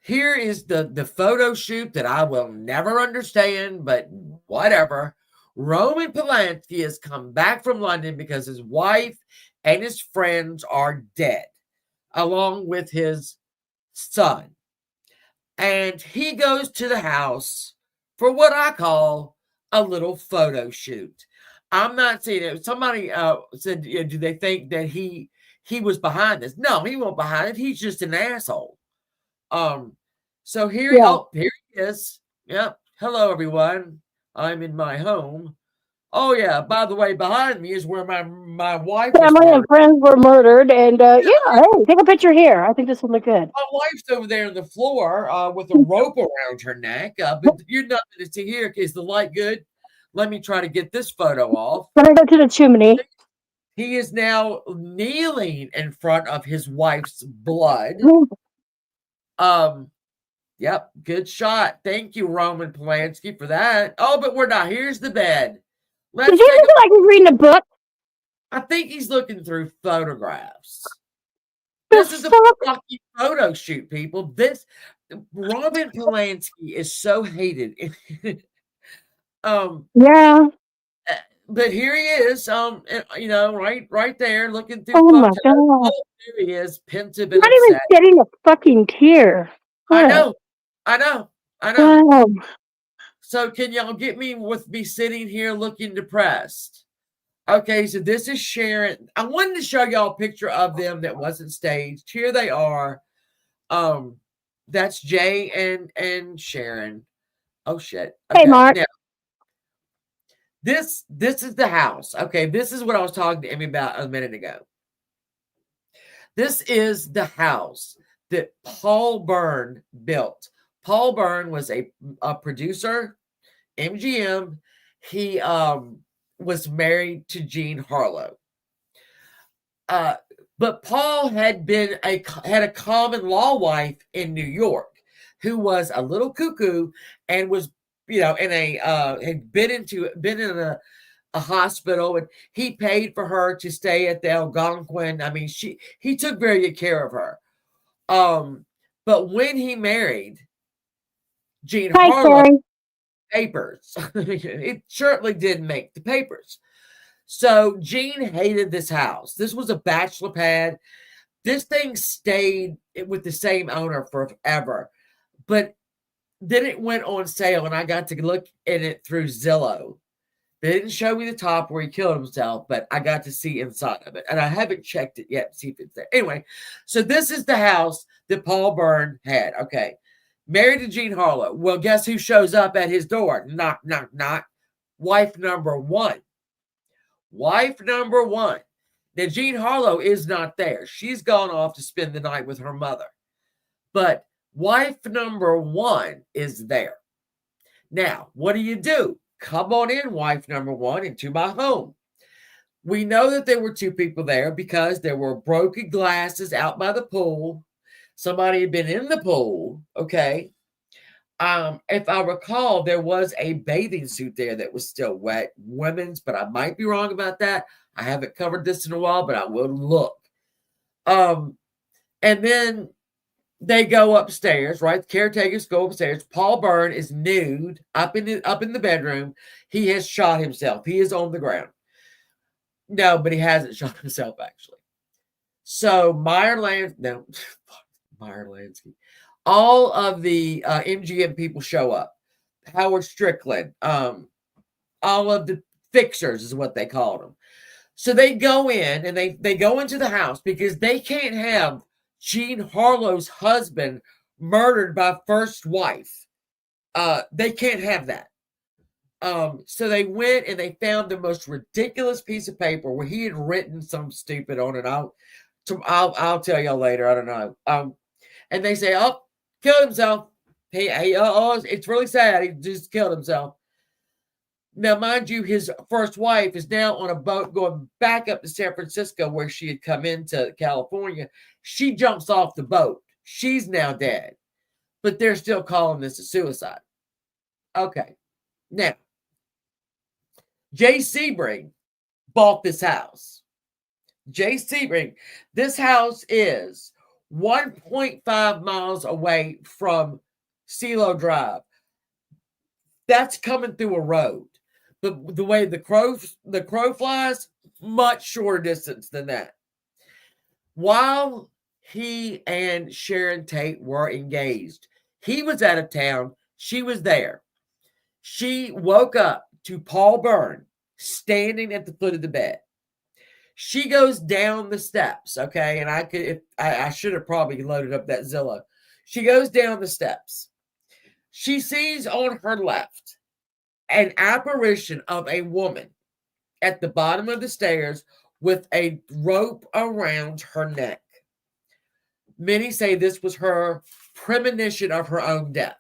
Here is the photo shoot that I will never understand, but whatever. Roman Polanski has come back from London because his wife and his friends are dead, along with his son. And he goes to the house for what I call a little photo shoot. I'm not saying it. Somebody said, do they think that he was behind this? No, he wasn't behind it. He's just an asshole. So here, Yeah. here he is. Yep. Hello, everyone. I'm in my home. Oh yeah. By the way, behind me is where my wife was Family and murdered. friends were murdered, and yeah, hey, take a picture here. I think this would look good. My wife's over there on the floor with a rope around her neck. But you're nothing to see here. Is the light good? Let me try to get this photo off. When I go to the chimney, He is now kneeling in front of his wife's blood. Yep, good shot. Thank you, Roman Polanski, for that. Oh, but we're not. Here's the bed. Does he look like he's reading a book? I think he's looking through photographs. This is a fucking photo shoot, people. This Roman Polanski is so hated. Yeah. But here he is, right there, looking through Oh my photos. God. Oh, there he is, pensive and Not even upset. shedding a fucking tear. I know. Wow. So can y'all get me with me sitting here looking depressed? Okay, so this is Sharon. I wanted to show y'all a picture of them that wasn't staged. Here they are. That's Jay and Sharon. Oh shit. Okay. Hey, Mark. Now, this is the house. Okay, this is what I was talking to Emmy about a minute ago. This is the house that Paul Byrne built. Paul Byrne was a producer, MGM. He was married to Jean Harlow. But Paul had had a common law wife in New York who was a little cuckoo and was, had been in a hospital, and he paid for her to stay at the Algonquin. I mean, he took very good care of her. But when he married Jean Harlow, papers, it certainly didn't make the papers. So Jean hated this house. This was a bachelor pad. This thing stayed with the same owner forever. But then it went on sale, and I got to look in it through Zillow. They didn't show me the top where he killed himself, but I got to see inside of it. And I haven't checked it yet to see if it's there. Anyway, so this is the house that Paul Byrne had. Okay. Married to Jean Harlow. Well, guess who shows up at his door? Knock, knock, knock. Wife number one. Wife number one. Now, Jean Harlow is not there. She's gone off to spend the night with her mother. But wife number one is there. Now, what do? Come on in, wife number one, into my home. We know that there were two people there because there were broken glasses out by the pool. Somebody had been in the pool, okay? If I recall, there was a bathing suit there that was still wet, women's, but I might be wrong about that. I haven't covered this in a while, but I will look. And then they go upstairs, right? The caretakers go upstairs. Paul Byrne is nude up in the bedroom. He has shot himself. He is on the ground. No, but he hasn't shot himself, actually. So Meyer Lansky. All of the MGM people show up. Howard Strickland, all of the fixers is what they called them. So they go in and they go into the house because they can't have Jean Harlow's husband murdered by first wife. They can't have that. So they went and they found the most ridiculous piece of paper where he had written some stupid on it. I'll tell y'all later. I don't know. And they say, oh, killed himself. It's really sad. He just killed himself. Now, mind you, his first wife is now on a boat going back up to San Francisco where she had come into California. She jumps off the boat. She's now dead. but they're still calling this a suicide. Okay. Now, Jay Sebring bought this house. Jay Sebring, this house is 1.5 miles away from Cielo Drive. That's coming through a road. The way the crow flies, much shorter distance than that. While he and Sharon Tate were engaged, he was out of town. She was there. She woke up to Paul Byrne standing at the foot of the bed. She goes down the steps, okay? And I should have probably loaded up that Zillow. She goes down the steps. She sees on her left an apparition of a woman at the bottom of the stairs with a rope around her neck. Many say this was her premonition of her own death.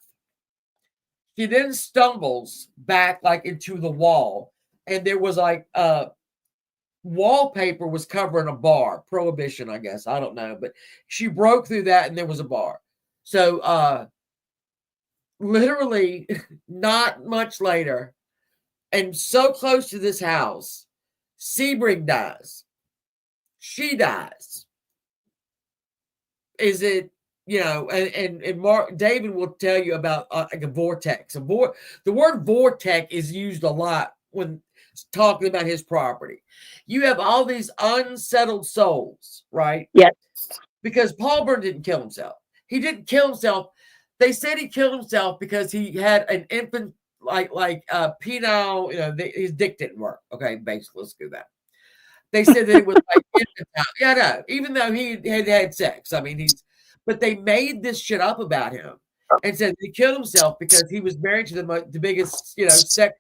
She then stumbles back like into the wall, and there was like wallpaper was covering a bar, prohibition, I guess. I don't know, but she broke through that and there was a bar. So literally not much later, and so close to this house, Sebring dies. She dies. Is it, and Mark David will tell you about like a vortex. The word vortex is used a lot when talking about his property. You have all these unsettled souls, right? Yes. Because Paul Byrne didn't kill himself. He didn't kill himself. They said he killed himself because he had an infant, like penile, his dick didn't work. Okay, basically, let's do that. They said that it was like infantile. Yeah, no, even though he had sex. I mean, but they made this shit up about him and said he killed himself because he was married to the biggest, sex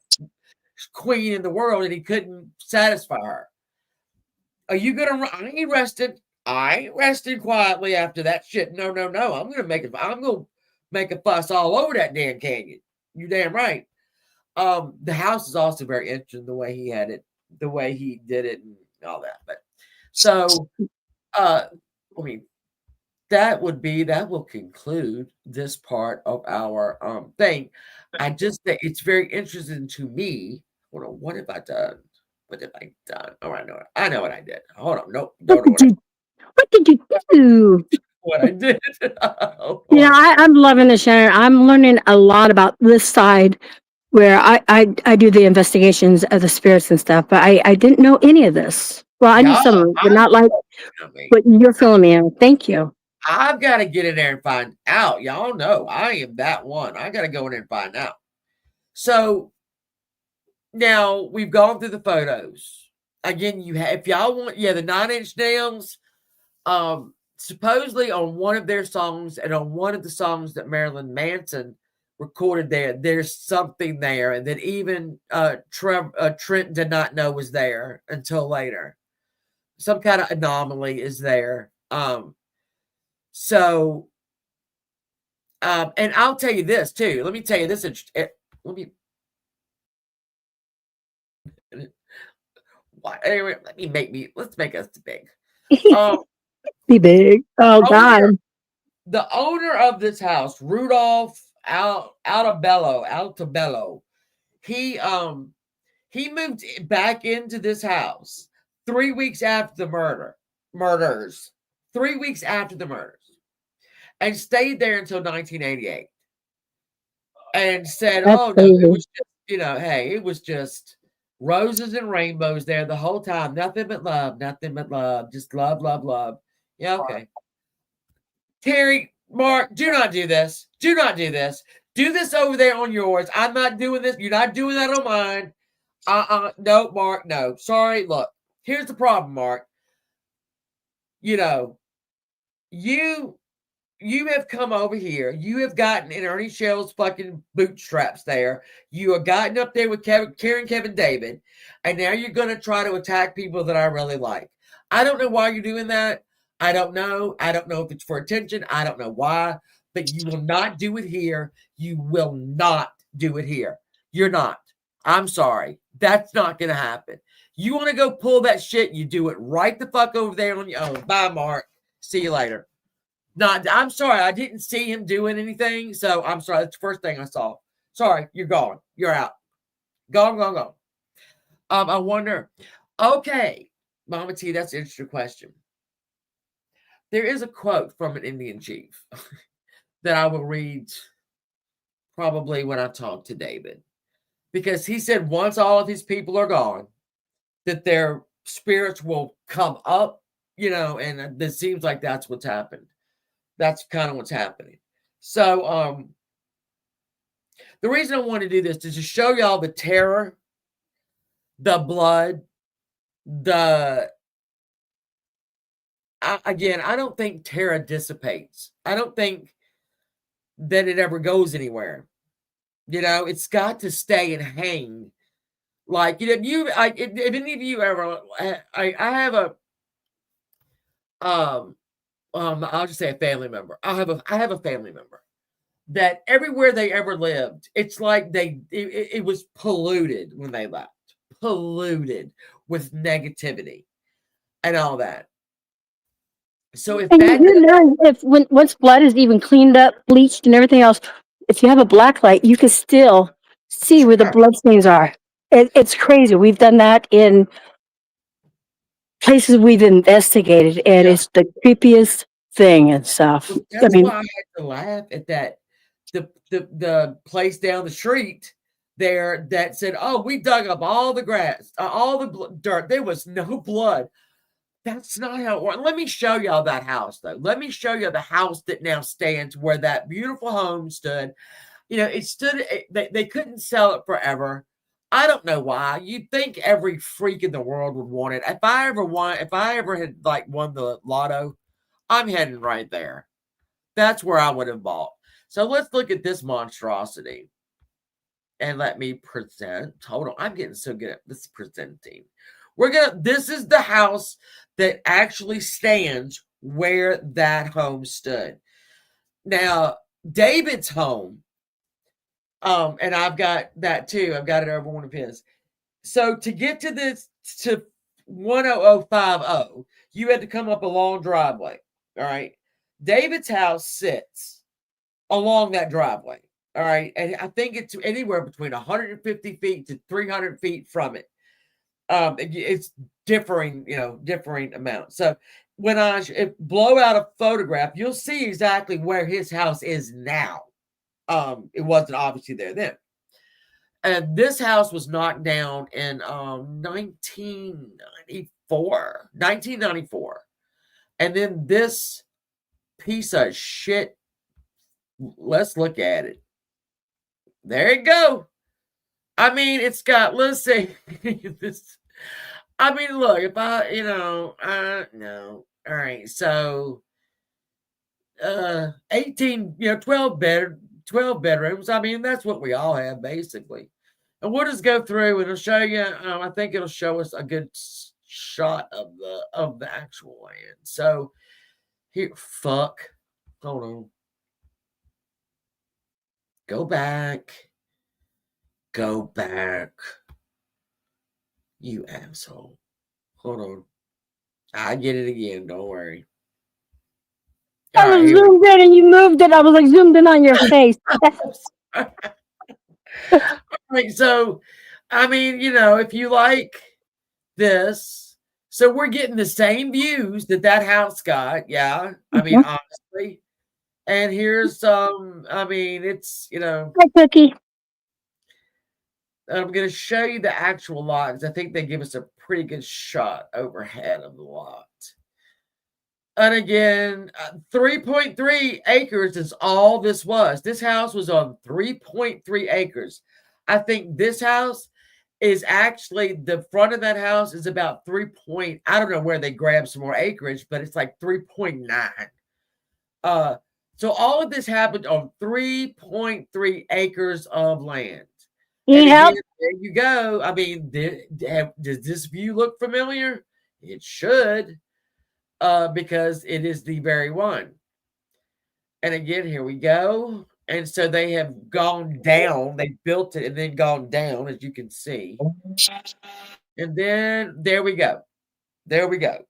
queen in the world and he couldn't satisfy her. Are you gonna? I ain't rested. I ain't rested quietly after that shit. No. I'm gonna make a fuss all over that damn canyon. You damn right. The house is also very interesting, the way he had it, the way he did it, and all that. But so, I mean, that will conclude this part of our thing. I just think it's very interesting to me. Hold on, what have I done? What have I done? Oh, I know what I did. Hold on, nope, don't know What did you do? what I did. I'm loving this, Shannon. I'm learning a lot about this side where I do the investigations of the spirits and stuff, but I didn't know any of this. Well, I knew some of it, but not like what you're filling me in. Thank you. I've got to get in there and find out. Y'all know I am that one. I got to go in there and find out. So now we've gone through the photos. Again, if y'all want, the 9 Inch Nails, supposedly on one of their songs and on one of the songs that Marilyn Manson recorded there's something there, and that even Trent did not know was there until later. Some kind of anomaly is there. So, and I'll tell you this too. Let me tell you this. Anyway, let's make us big. Be big. Oh, God. The owner of this house, Rudolph Altabello, he moved back into this house 3 weeks after the murders, 3 weeks after the murders, and stayed there until 1988, and said, That's "Oh no, crazy. it was just, hey, it was just roses and rainbows there the whole time, nothing but love, just love, love, love." Yeah, okay. Terry, Mark, do not do this. Do not do this. Do this over there on yours. I'm not doing this. You're not doing that on mine. No, Mark, no. Sorry, look. Here's the problem, Mark. You have come over here. You have gotten in Ernie Shell's fucking bootstraps there. You have gotten up there with Kevin David, and now you're going to try to attack people that I really like. I don't know why you're doing that. I don't know. I don't know if it's for attention. I don't know why, but you will not do it here. You will not do it here. You're not. I'm sorry. That's not going to happen. You want to go pull that shit, you do it right the fuck over there on your own. Bye, Mark. See you later. Not, I'm sorry, I didn't see him doing anything. So I'm sorry. That's the first thing I saw. Sorry, you're gone. You're out. Gone, gone, gone. I wonder. Okay, Mama T, that's an interesting question. There is a quote from an Indian chief that I will read probably when I talk to David, because he said once all of his people are gone, that their spirits will come up, and it seems like that's what's happened. That's kind of what's happening. So, the reason I want to do this is to show y'all the terror, the blood, again, I don't think terror dissipates. I don't think that it ever goes anywhere. It's got to stay and hang. Like, if any of you ever, I have a, I'll just say a family member. I have a family member that everywhere they ever lived, it's like it was polluted when they left, polluted with negativity and all that. So if if once blood is even cleaned up, bleached, and everything else, if you have a black light, you can still see where the blood stains are. It's crazy. We've done that in places we've investigated, and it's the creepiest thing and stuff. That's why I had to laugh at that. The place down the street there that said, "Oh, we dug up all the grass, all the dirt. There was no blood." That's not how it works. Let me show y'all that house, though. Let me show you the house that now stands where that beautiful home stood. It stood. They couldn't sell it forever. I don't know why. You'd think every freak in the world would want it. If I ever had won the lotto, I'm heading right there. That's where I would have bought. So let's look at this monstrosity. And let me present. Hold on. I'm getting so good at this presenting. This is the house that actually stands where that home stood. Now, David's home, and I've got that too. I've got it over one of his. So to get to this, to 10050, you had to come up a long driveway. All right. David's house sits along that driveway. All right. And I think it's anywhere between 150 feet to 300 feet from it. It's differing amounts. So when I blow out a photograph, you'll see exactly where his house is now. It wasn't obviously there then. And this house was knocked down in 1994. And then this piece of shit, let's look at it. There you go. I mean, it's got, let's say, this. I mean, look, if no. All right, so 18, 12 bedrooms. I mean, that's what we all have, basically. And we'll just go through and it'll show you, I think it'll show us a good shot of the actual land. So here, hold on. Go back. You asshole. Hold on. I get it again. Don't worry. I was zoomed in and you moved it. I was like zoomed in on your face. All right. So, I mean, if you like this, so we're getting the same views that house got. Yeah. I mean, honestly. And here's I mean, it's, Hi, Cookie. I'm going to show you the actual lot because I think they give us a pretty good shot overhead of the lot. And again, 3.3 acres is all this was. This house was on 3.3 acres. I think this house is actually, the front of that house is about I don't know where they grabbed some more acreage, but it's like 3.9. So all of this happened on 3.3 acres of land. And again, there you go. I mean, does this view look familiar? It should, because it is the very one. And again, here we go. And so they have gone down. They built it and then gone down, as you can see. And then there we go.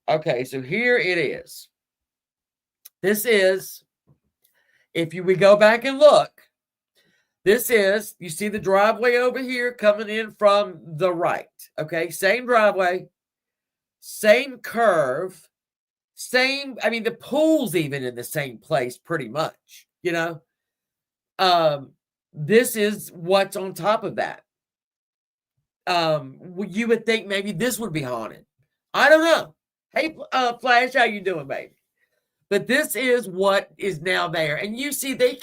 Okay, so here it is. This is, if we go back and look, this is, you see the driveway over here coming in from the right. Okay, same driveway, same curve, same, I mean, the pool's even in the same place pretty much, you know. This is what's on top of that. You would think maybe this would be haunted. I don't know. Hey, Flash, how you doing, baby? But this is what is now there. And you see, they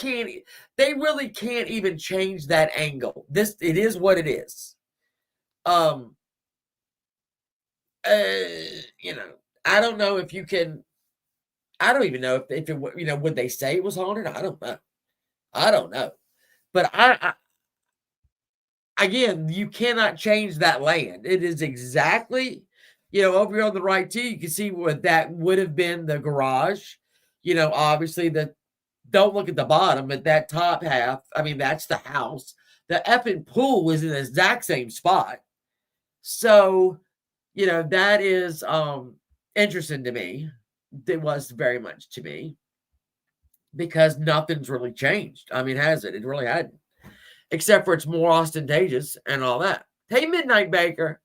really can't even change that angle. It is what it is. You know, I don't know if you can, I don't even know if it, you know, would they say it was haunted? I don't know. But again, you cannot change that land. It is exactly, you know, over here on the right too, you can see what that would have been the garage. You know, obviously don't look at the bottom, but that top half, I mean, that's the house. The effing pool was in the exact same spot. So, you know, that is interesting to me. It was very much to me. Because nothing's really changed. I mean, has it? It really hadn't. Except for it's more ostentatious and all that. Hey, Midnight Baker.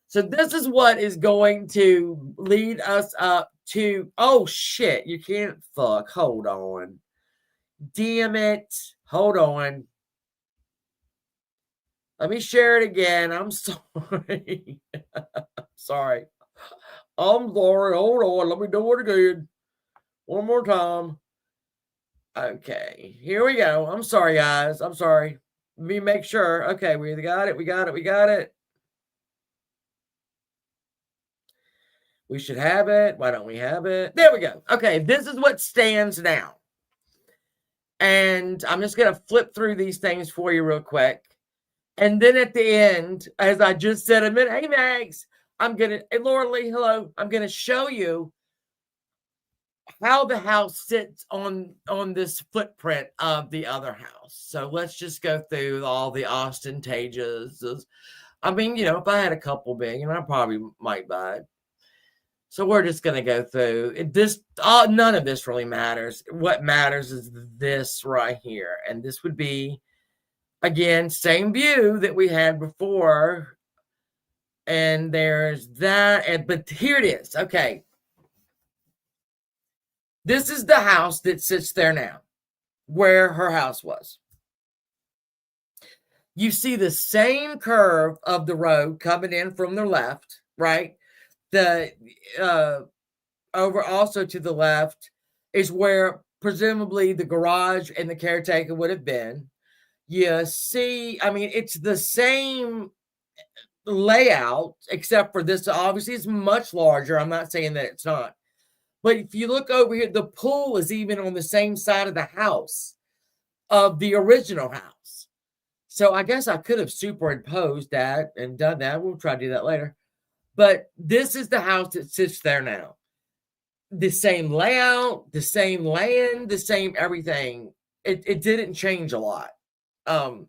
So this is what is going to lead us up to, oh shit, you can't fuck. Hold on. Damn it. Hold on. Let me share it again. I'm sorry. Sorry. I'm sorry. Hold on. Let me do it again. One more time. Okay, here we go. I'm sorry, guys. I'm sorry. Let me make sure. Okay, we got it. We got it. We should have it. Why don't we have it? There we go. Okay, this is what stands now. And I'm just going to flip through these things for you real quick. And then at the end, as I just said a minute, hey, Max, hey, Laura Lee, hello. I'm going to show you how the house sits on this footprint of the other house. So let's just go through all the ostentatious. I mean, you know, if I had a couple billion, I probably might buy it. So we're just going to go through this. None of this really matters. What matters is this right here. And this would be, again, same view that we had before. And there's that. But here it is. Okay. This is the house that sits there now, where her house was. You see the same curve of the road coming in from the left, right? The over also to the left is where presumably the garage and the caretaker would have been. You see, I mean, it's the same layout, except for this obviously is much larger. I'm not saying that it's not. But if you look over here, the pool is even on the same side of the house of the original house. So I guess I could have superimposed that and done that. We'll try to do that later. But this is the house that sits there now. The same layout, the same land, the same everything. It didn't change a lot. And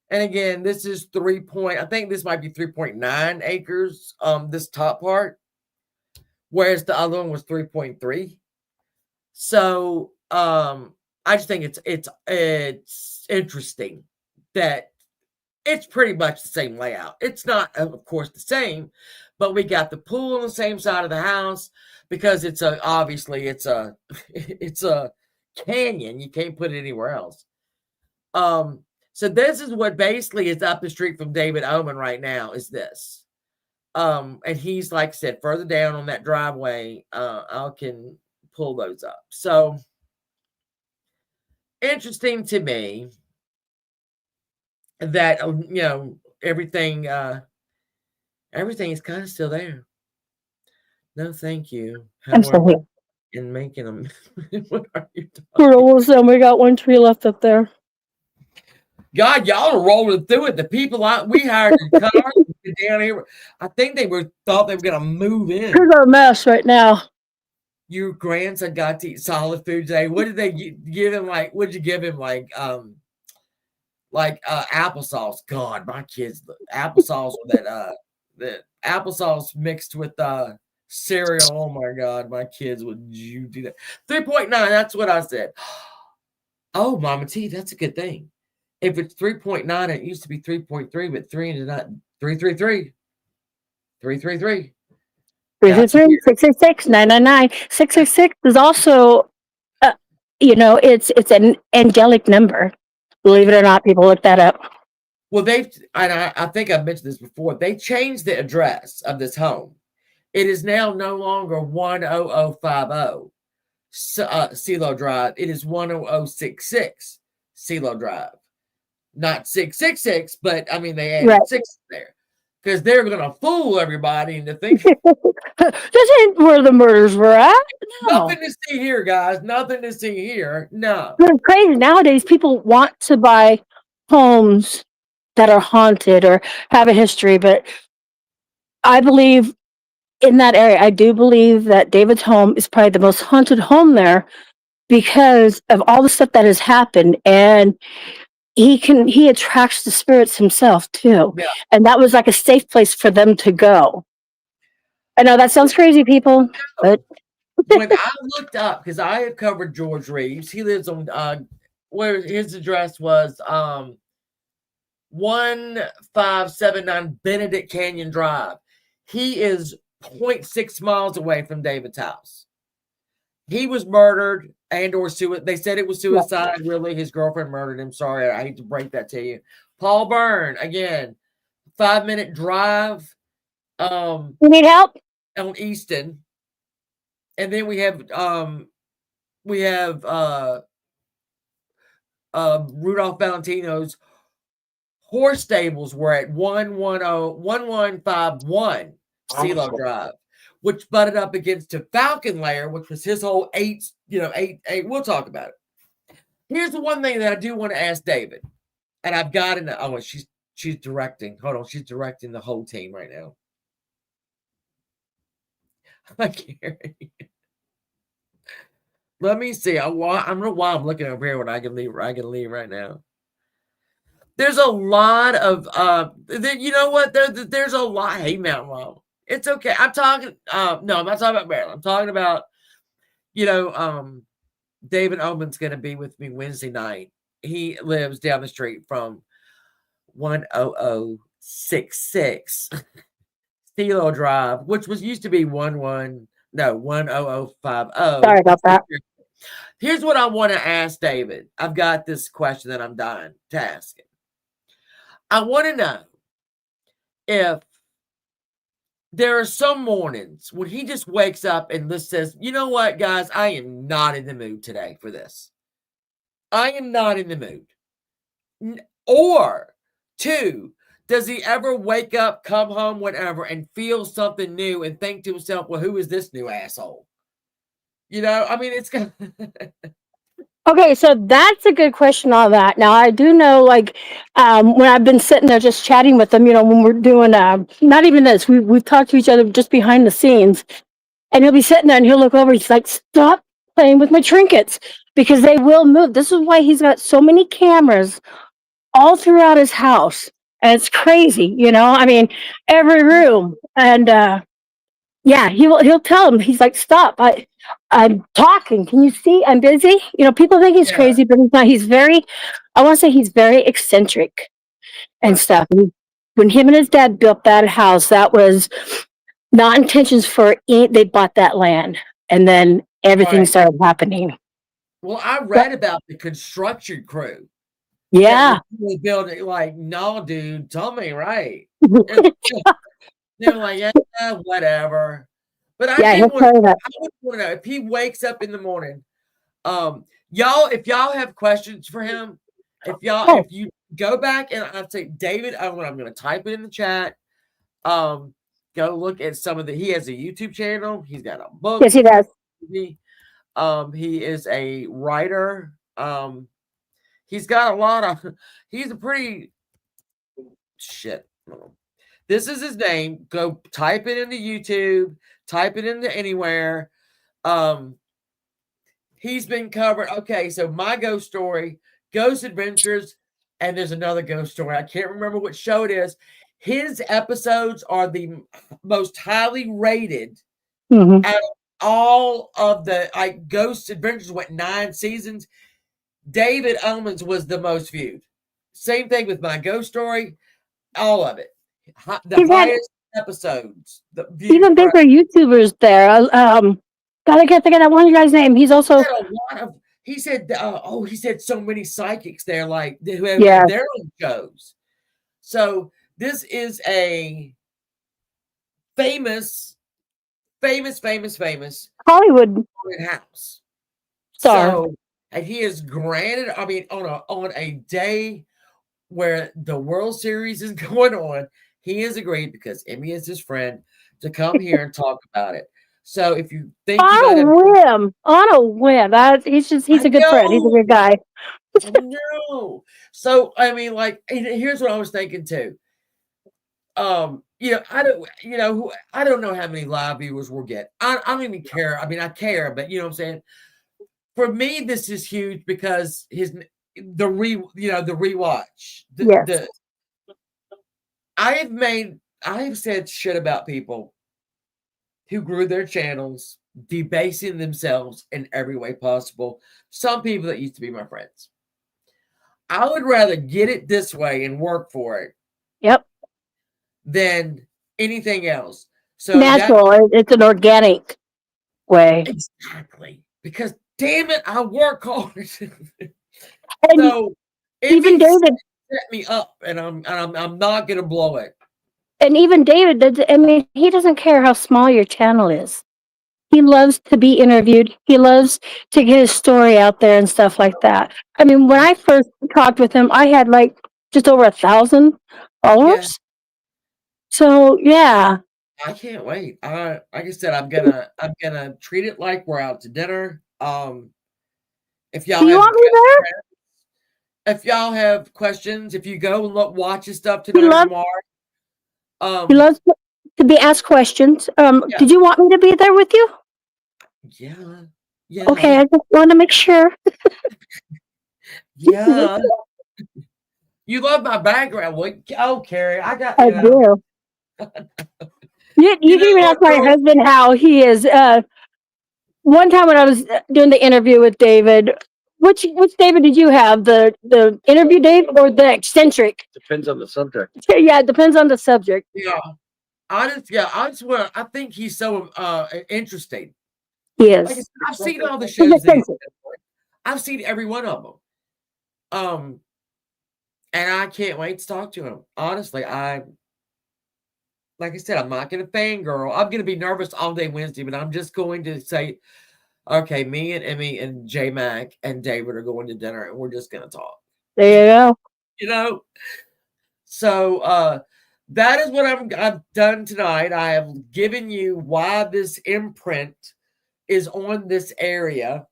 again, this is I think this might be 3.9 acres, this top part. Whereas the other one was 3.3. So I just think it's interesting that it's pretty much the same layout. It's not, of course, the same, but we got the pool on the same side of the house because obviously it's a canyon. You can't put it anywhere else. So this is what basically is up the street from David Oman right now is this. And he's, like I said, further down on that driveway. I can pull those up. So interesting to me that you know everything is kind of still there. No, thank you. I'm sorry. In making them. What are you talking? We're almost done. We got one tree left up there. God, y'all are rolling through it. The people we hired to cut our down here, I think thought they were going to move in. Here's our mess right now. Your grandson got to eat solid food today. What did they give him? Like, what did you give him? Like applesauce. God, my kids, applesauce with that applesauce mixed with cereal. Oh my God, my kids would you do that? 3.9. That's what I said. Oh, Mama T, that's a good thing. If it's 3.9, it used to be 3.3, but 3 and not 333. 333. That's 333, weird. 666, 999. 666 is also, it's an angelic number. Believe it or not, people look that up. Well, I think I've mentioned this before. They changed the address of this home. It is now no longer 10050 Cielo Drive. It is 10066 Cielo Drive. Not 666, but I mean, they Right. added 6 there because they're going to fool everybody into thinking. This ain't where the murders were at. No. Nothing to see here, guys. Nothing to see here. No. It's crazy. Nowadays, people want to buy homes that are haunted or have a history, but I believe in that area, I do believe that David's home is probably the most haunted home there because of all the stuff that has happened. And he attracts the spirits himself too. Yeah. And that was like a safe place for them to go. I know that sounds crazy, people, but When I looked up, because I had covered George Reeves, he lives on where his address was 1579 Benedict Canyon Drive. He is 0.6 miles away from David's house. He was murdered and or suicide. They said it was suicide. Yeah. Really, his girlfriend murdered him. Sorry, I hate to break that to you. Paul Byrne, again, 5-minute drive. You need help? On Easton. And then we have Rudolph Valentino's horse stables were at 1151 Cielo Drive, which butted up against to Falcon Lair, which was his whole eight. We'll talk about it. Here's the one thing that I do want to ask David, and I've got in. Oh, she's directing. Hold on, she's directing the whole team right now. I can't. Let me see. I don't know why I'm looking over here when I can leave right now. There's a lot of you know what? There's a lot. Hey, Mountain Mom. It's okay. I'm talking no, I'm not talking about Maryland. I'm talking about, David Oman's gonna be with me Wednesday night. He lives down the street from 10066 Cielo Drive, which used to be 10050. Sorry about that. Here's what I want to ask David. I've got this question that I'm dying to ask him. I want to know if there are some mornings when he just wakes up and just says, you know what, guys, I am not in the mood today for this. I am not in the mood. Or two, does he ever wake up, come home, whatever, and feel something new and think to himself, well, who is this new asshole? I mean, it's kind of... Okay, so that's a good question on that. Now, I do know, when I've been sitting there just chatting with them, when we're doing, not even this, we've talked to each other just behind the scenes, and he'll be sitting there and he'll look over, he's like, stop playing with my trinkets, because they will move. This is why he's got so many cameras all throughout his house, and it's crazy, I mean, every room, and, yeah, he'll tell him, he's like, stop, I'm talking. Can you see? I'm busy. People think he's crazy, but he's not. I want to say he's very eccentric and stuff. When him and his dad built that house, that was not intentions they bought that land, and then everything started happening. Well, I read about the construction crew. Yeah. They built it like, no, dude, tell me right. They're like, yeah, whatever. But I would want to know if he wakes up in the morning. Y'all, if y'all have questions for him, if you go back and I'd say David Owen, I'm going to type it in the chat. Go look at he has a YouTube channel. He's got a book. Yes, he does. He is a writer. He's got a lot of. He's a pretty shit. This is his name. Go type it into YouTube. Type it into anywhere. He's been covered. Okay, so my ghost story, Ghost Adventures, and there's another ghost story. I can't remember what show it is. His episodes are the most highly rated Mhm. Out of all of the Ghost Adventures went 9 seasons. David Owens was the most viewed. Same thing with My Ghost Story, all of it. The He's had highest episodes the viewed even for bigger YouTubers there. God, I can't think of that one guy's name. He's also had a lot of he said so many psychics there, like who yeah, have their own shows. So this is a famous, famous Hollywood haunted house. star. So and he is granted, I mean, on a day where the World Series is going on, he has agreed because Emmy is his friend to come here and talk about it. So if you think you got On to, a whim. On a whim. He's I a good friend. He's a know, good guy. I know. So I mean, like, and here's what I was thinking too. I don't know how many live viewers we'll get. I don't even care. I mean, I care, but you know what I'm saying. For me, this is huge because the rewatch Yes. the I have said shit about people who grew their channels, debasing themselves in every way possible. Some people that used to be my friends. I would rather get it this way and work for it Yep. than anything else. So that Natural. It's an organic way. exactly because damn it, I work hard. And So even Emmy David set me up, and I'm not gonna blow it. even David does, I mean, he doesn't care how small your channel is. He loves to be interviewed. He loves to get his story out there and stuff like that. I mean, when I first talked with him, I had like just over 1,000 Yeah, followers. So yeah. I can't wait. Like I said, I'm gonna treat it like we're out to dinner. If Do y'all you have want me there? if y'all have questions, if you go and watch his stuff He tonight or loves tomorrow, he um, loves to be asked questions. yeah, Did you want me to be there with you? yeah, yeah, Okay, I just want to make sure. yeah. You love my background. Well, oh, Carrie, I got I do. You you can know even ask what, my girl? husband how he is. One time when I was doing the interview with David, which David did you have? The interview Dave or the eccentric? Depends on the subject. Yeah, it depends on the subject. Yeah, I just want. I think he's so interesting. He Like I is. said, I've seen all the He's shows that he's eccentric. been on. I've seen every one of them. Um, and I can't wait to talk to him. Honestly, like I said, I'm not going to fangirl. I'm going to be nervous all day Wednesday, but I'm just going to say, okay, me and Emmy and J Mac and David are going to dinner, and we're just going to talk. There you go. You know. So that is what I've done tonight. I have given you why this imprint is on this area,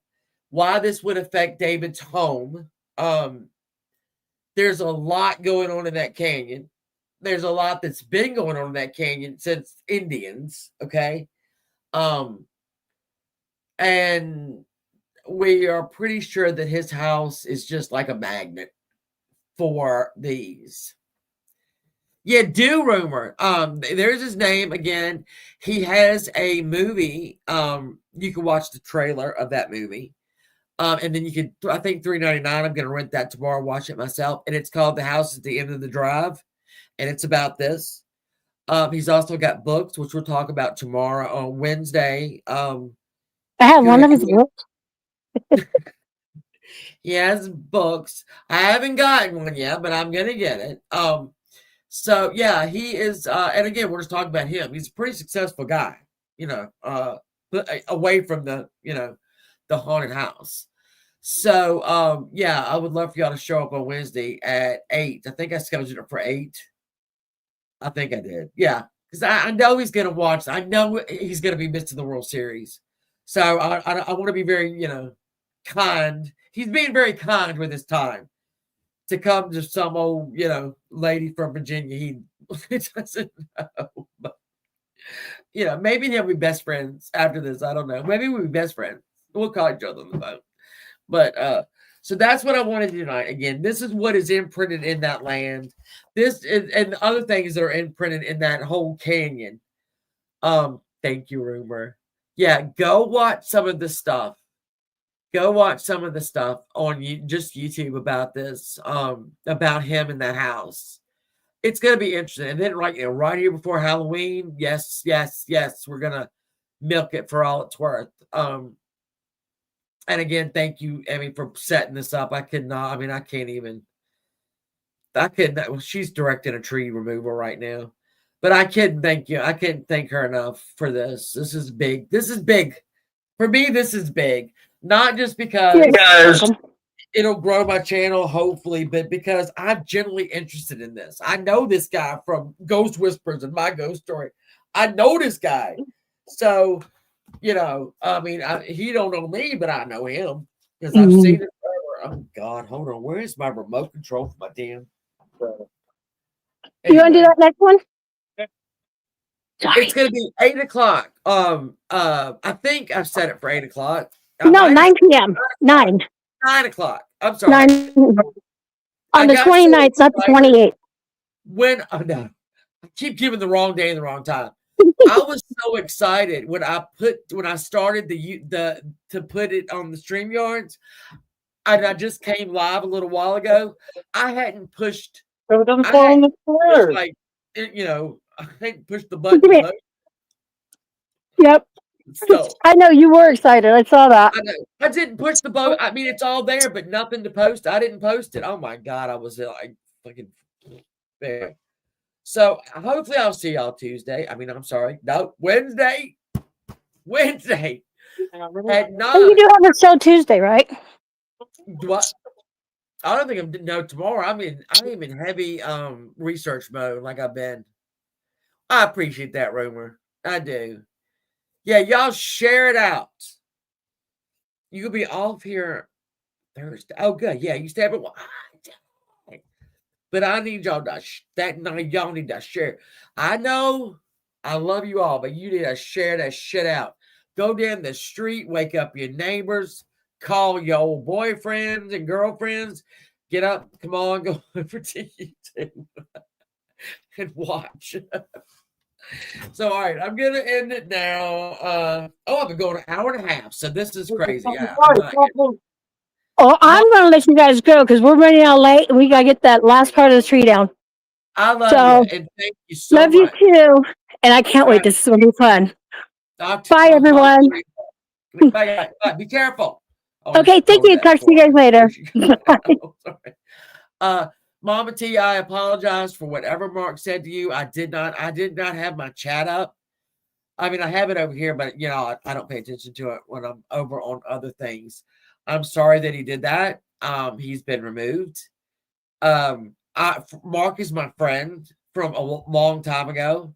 why this would affect David's home. There's a lot going on in that canyon. There's a lot that's been going on in that canyon since Indians, okay? Um, and we are pretty sure that his house is just like a magnet for these. Yeah, Do Rumor. There's his name again. He has a movie. You can watch the trailer of that movie. And then you can, I think $3.99. I'm gonna rent that tomorrow, watch it myself. And it's called The House at the End of the Drive. And it's about this. He's also got books, which we'll talk about tomorrow on Wednesday. I have one He of his books. he has books. I haven't gotten one yet, but I'm gonna get it. So yeah, he is, and again, we're just talking about him. He's a pretty successful guy, but away from the haunted house. So yeah, I would love for y'all to show up on Wednesday at 8. I think I scheduled it for 8. I think I did. Yeah, because I know he's gonna watch. I know he's gonna be missing the World Series. So I want to be very kind. He's being very kind with his time to come to some old, lady from Virginia he doesn't know. But, maybe he'll be best friends after this. I don't know. Maybe we'll be best friends. We'll call each other on the phone. But so that's what I wanted to do tonight. Again, this is what is imprinted in that land. This is, and the other things that are imprinted in that whole canyon. Thank you, Rumor. Yeah, go watch some of the stuff. Go watch some of the stuff on just YouTube about this, about him in that house. It's gonna be interesting. And then right here before Halloween, yes, yes, yes, we're gonna milk it for all it's worth. And again, thank you, Emmy, for setting this up. I could not. I mean, I can't even. I couldn't. Well, she's directing a tree removal right now, but I couldn't thank you. I couldn't thank her enough for this. This is big. This is big for me. This is big, not just because it'll grow my channel, hopefully, but because I'm genuinely interested in this. I know this guy from Ghost Whispers and My Ghost Story. I know this guy, so I mean, he don't know me, but I know him because I've seen it forever. Oh God, hold on. Where is my remote control for my damn? You want to do that next one? It's gonna be 8:00. I think I've set it for 8:00. No, 9 p.m. 9 o'clock. I'm sorry. 9 on the 29th, not the 28th. When no, I keep giving the wrong day and the wrong time. I was so excited when I started to put it on the StreamYards, and I just came live a little while ago. I hadn't pushed. So it doesn't fall on the floor. I hadn't pushed the button. Yep. So I know you were excited. I saw that. I didn't push the button. I mean, it's all there, but nothing to post. I didn't post it. Oh my God, I was like fucking there. So hopefully I'll see y'all Tuesday. I mean, I'm sorry. No, Wednesday. At 9. You do have a show Tuesday, right? What? I don't think I'm tomorrow. I'm in heavy research mode like I've been. I appreciate that, Rumor. I do. Yeah, y'all share it out. You could be off here Thursday. Oh, good. Yeah, you stay up at but I need y'all to that night. Y'all need to share. I know I love you all, but you need to share that shit out. Go down the street, wake up your neighbors, call your old boyfriends and girlfriends. Get up, come on, go over to YouTube and watch. So, all right, I'm gonna end it now. I've been going an hour and a half, so this is crazy. Yeah, I'm gonna let you guys go because we're running out late and we gotta get that last part of the tree down. I love you and thank you so much. Love you too, and I can't wait. This is gonna be fun. Bye, everyone. Bye. Be careful. Okay, thank you. Talk to you guys later. Mama T, I apologize for whatever Mark said to you. I did not have my chat up. I mean, I have it over here, but I don't pay attention to it when I'm over on other things. I'm sorry that he did that. He's been removed. Mark is my friend from a long time ago,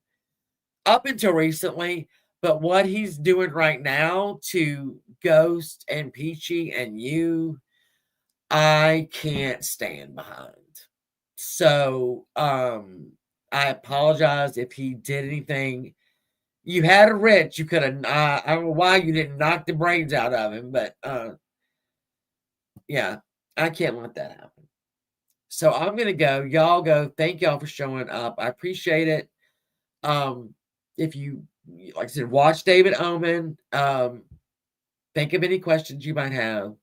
up until recently. But what he's doing right now to Ghost and Peachy and you, I can't stand behind. So I apologize if he did anything. You had a wrench. You could have. I don't know why you didn't knock the brains out of him, but yeah, I can't let that happen. So I'm gonna go. Y'all go. Thank y'all for showing up. I appreciate it. If you, like I said, watch David Omen. Think of any questions you might have.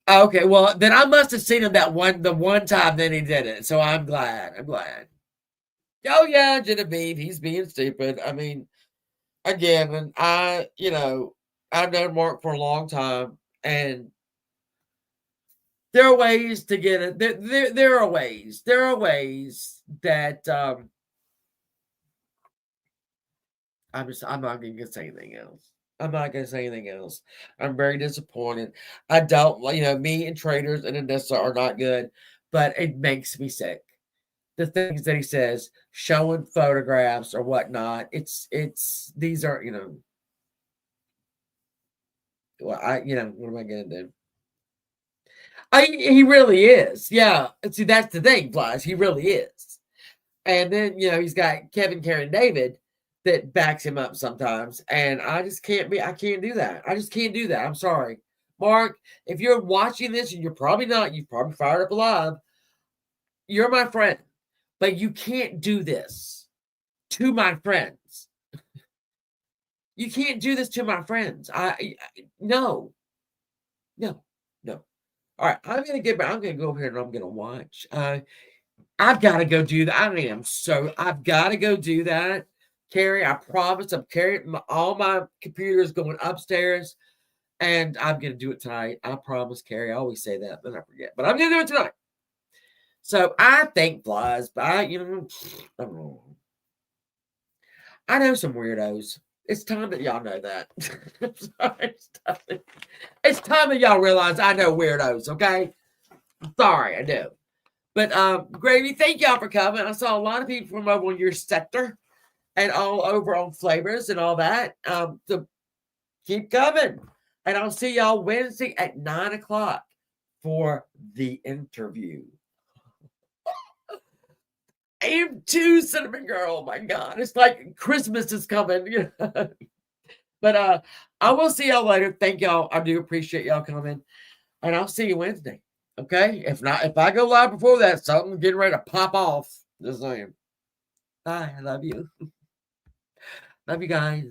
Okay, well then I must have seen him the one time then he did it. So I'm glad. Oh yeah, Genevieve, he's being stupid. I mean, again, and I've known Mark for a long time, and there are ways to get it. There are ways. There are ways that I'm not gonna say anything else. I'm not gonna say anything else. I'm very disappointed. I don't me and traders and Anissa are not good, but it makes me sick. The things that he says, showing photographs or whatnot. These are, well, what am I gonna do? He really is. Yeah. See, that's the thing, Blas. He really is. And then, he's got Kevin, Karen, David that backs him up sometimes. And I just can't I can't do that. I just can't do that. I'm sorry. Mark, if you're watching this, and you're probably not, you've probably fired up alive, you're my friend. But you can't do this to my friends. You can't do this to my friends. No, no, no. All right, I'm gonna get back. I'm gonna go over here and I'm gonna watch. I've got to go do that. I've got to go do that. Carrie, I promise I'm carrying all my computers going upstairs and I'm going to do it tonight. I promise, Carrie. I always say that, but I forget. But I'm going to do it tonight. So I think flies, but I don't know. I know some weirdos. It's time that y'all know that. I'm sorry. It's time that y'all realize I know weirdos, okay? I'm sorry, I do. But Gravy, thank y'all for coming. I saw a lot of people from over on your sector and all over on Flavors and all that. So keep coming. And I'll see y'all Wednesday at 9 o'clock for the interview. I am too, Cinnamon Girl. Oh my God. It's like Christmas is coming. But I will see y'all later. Thank y'all. I do appreciate y'all coming. And I'll see you Wednesday. Okay? If not, if I go live before that, something's getting ready to pop off. Just saying. Bye. I love you. Love you guys.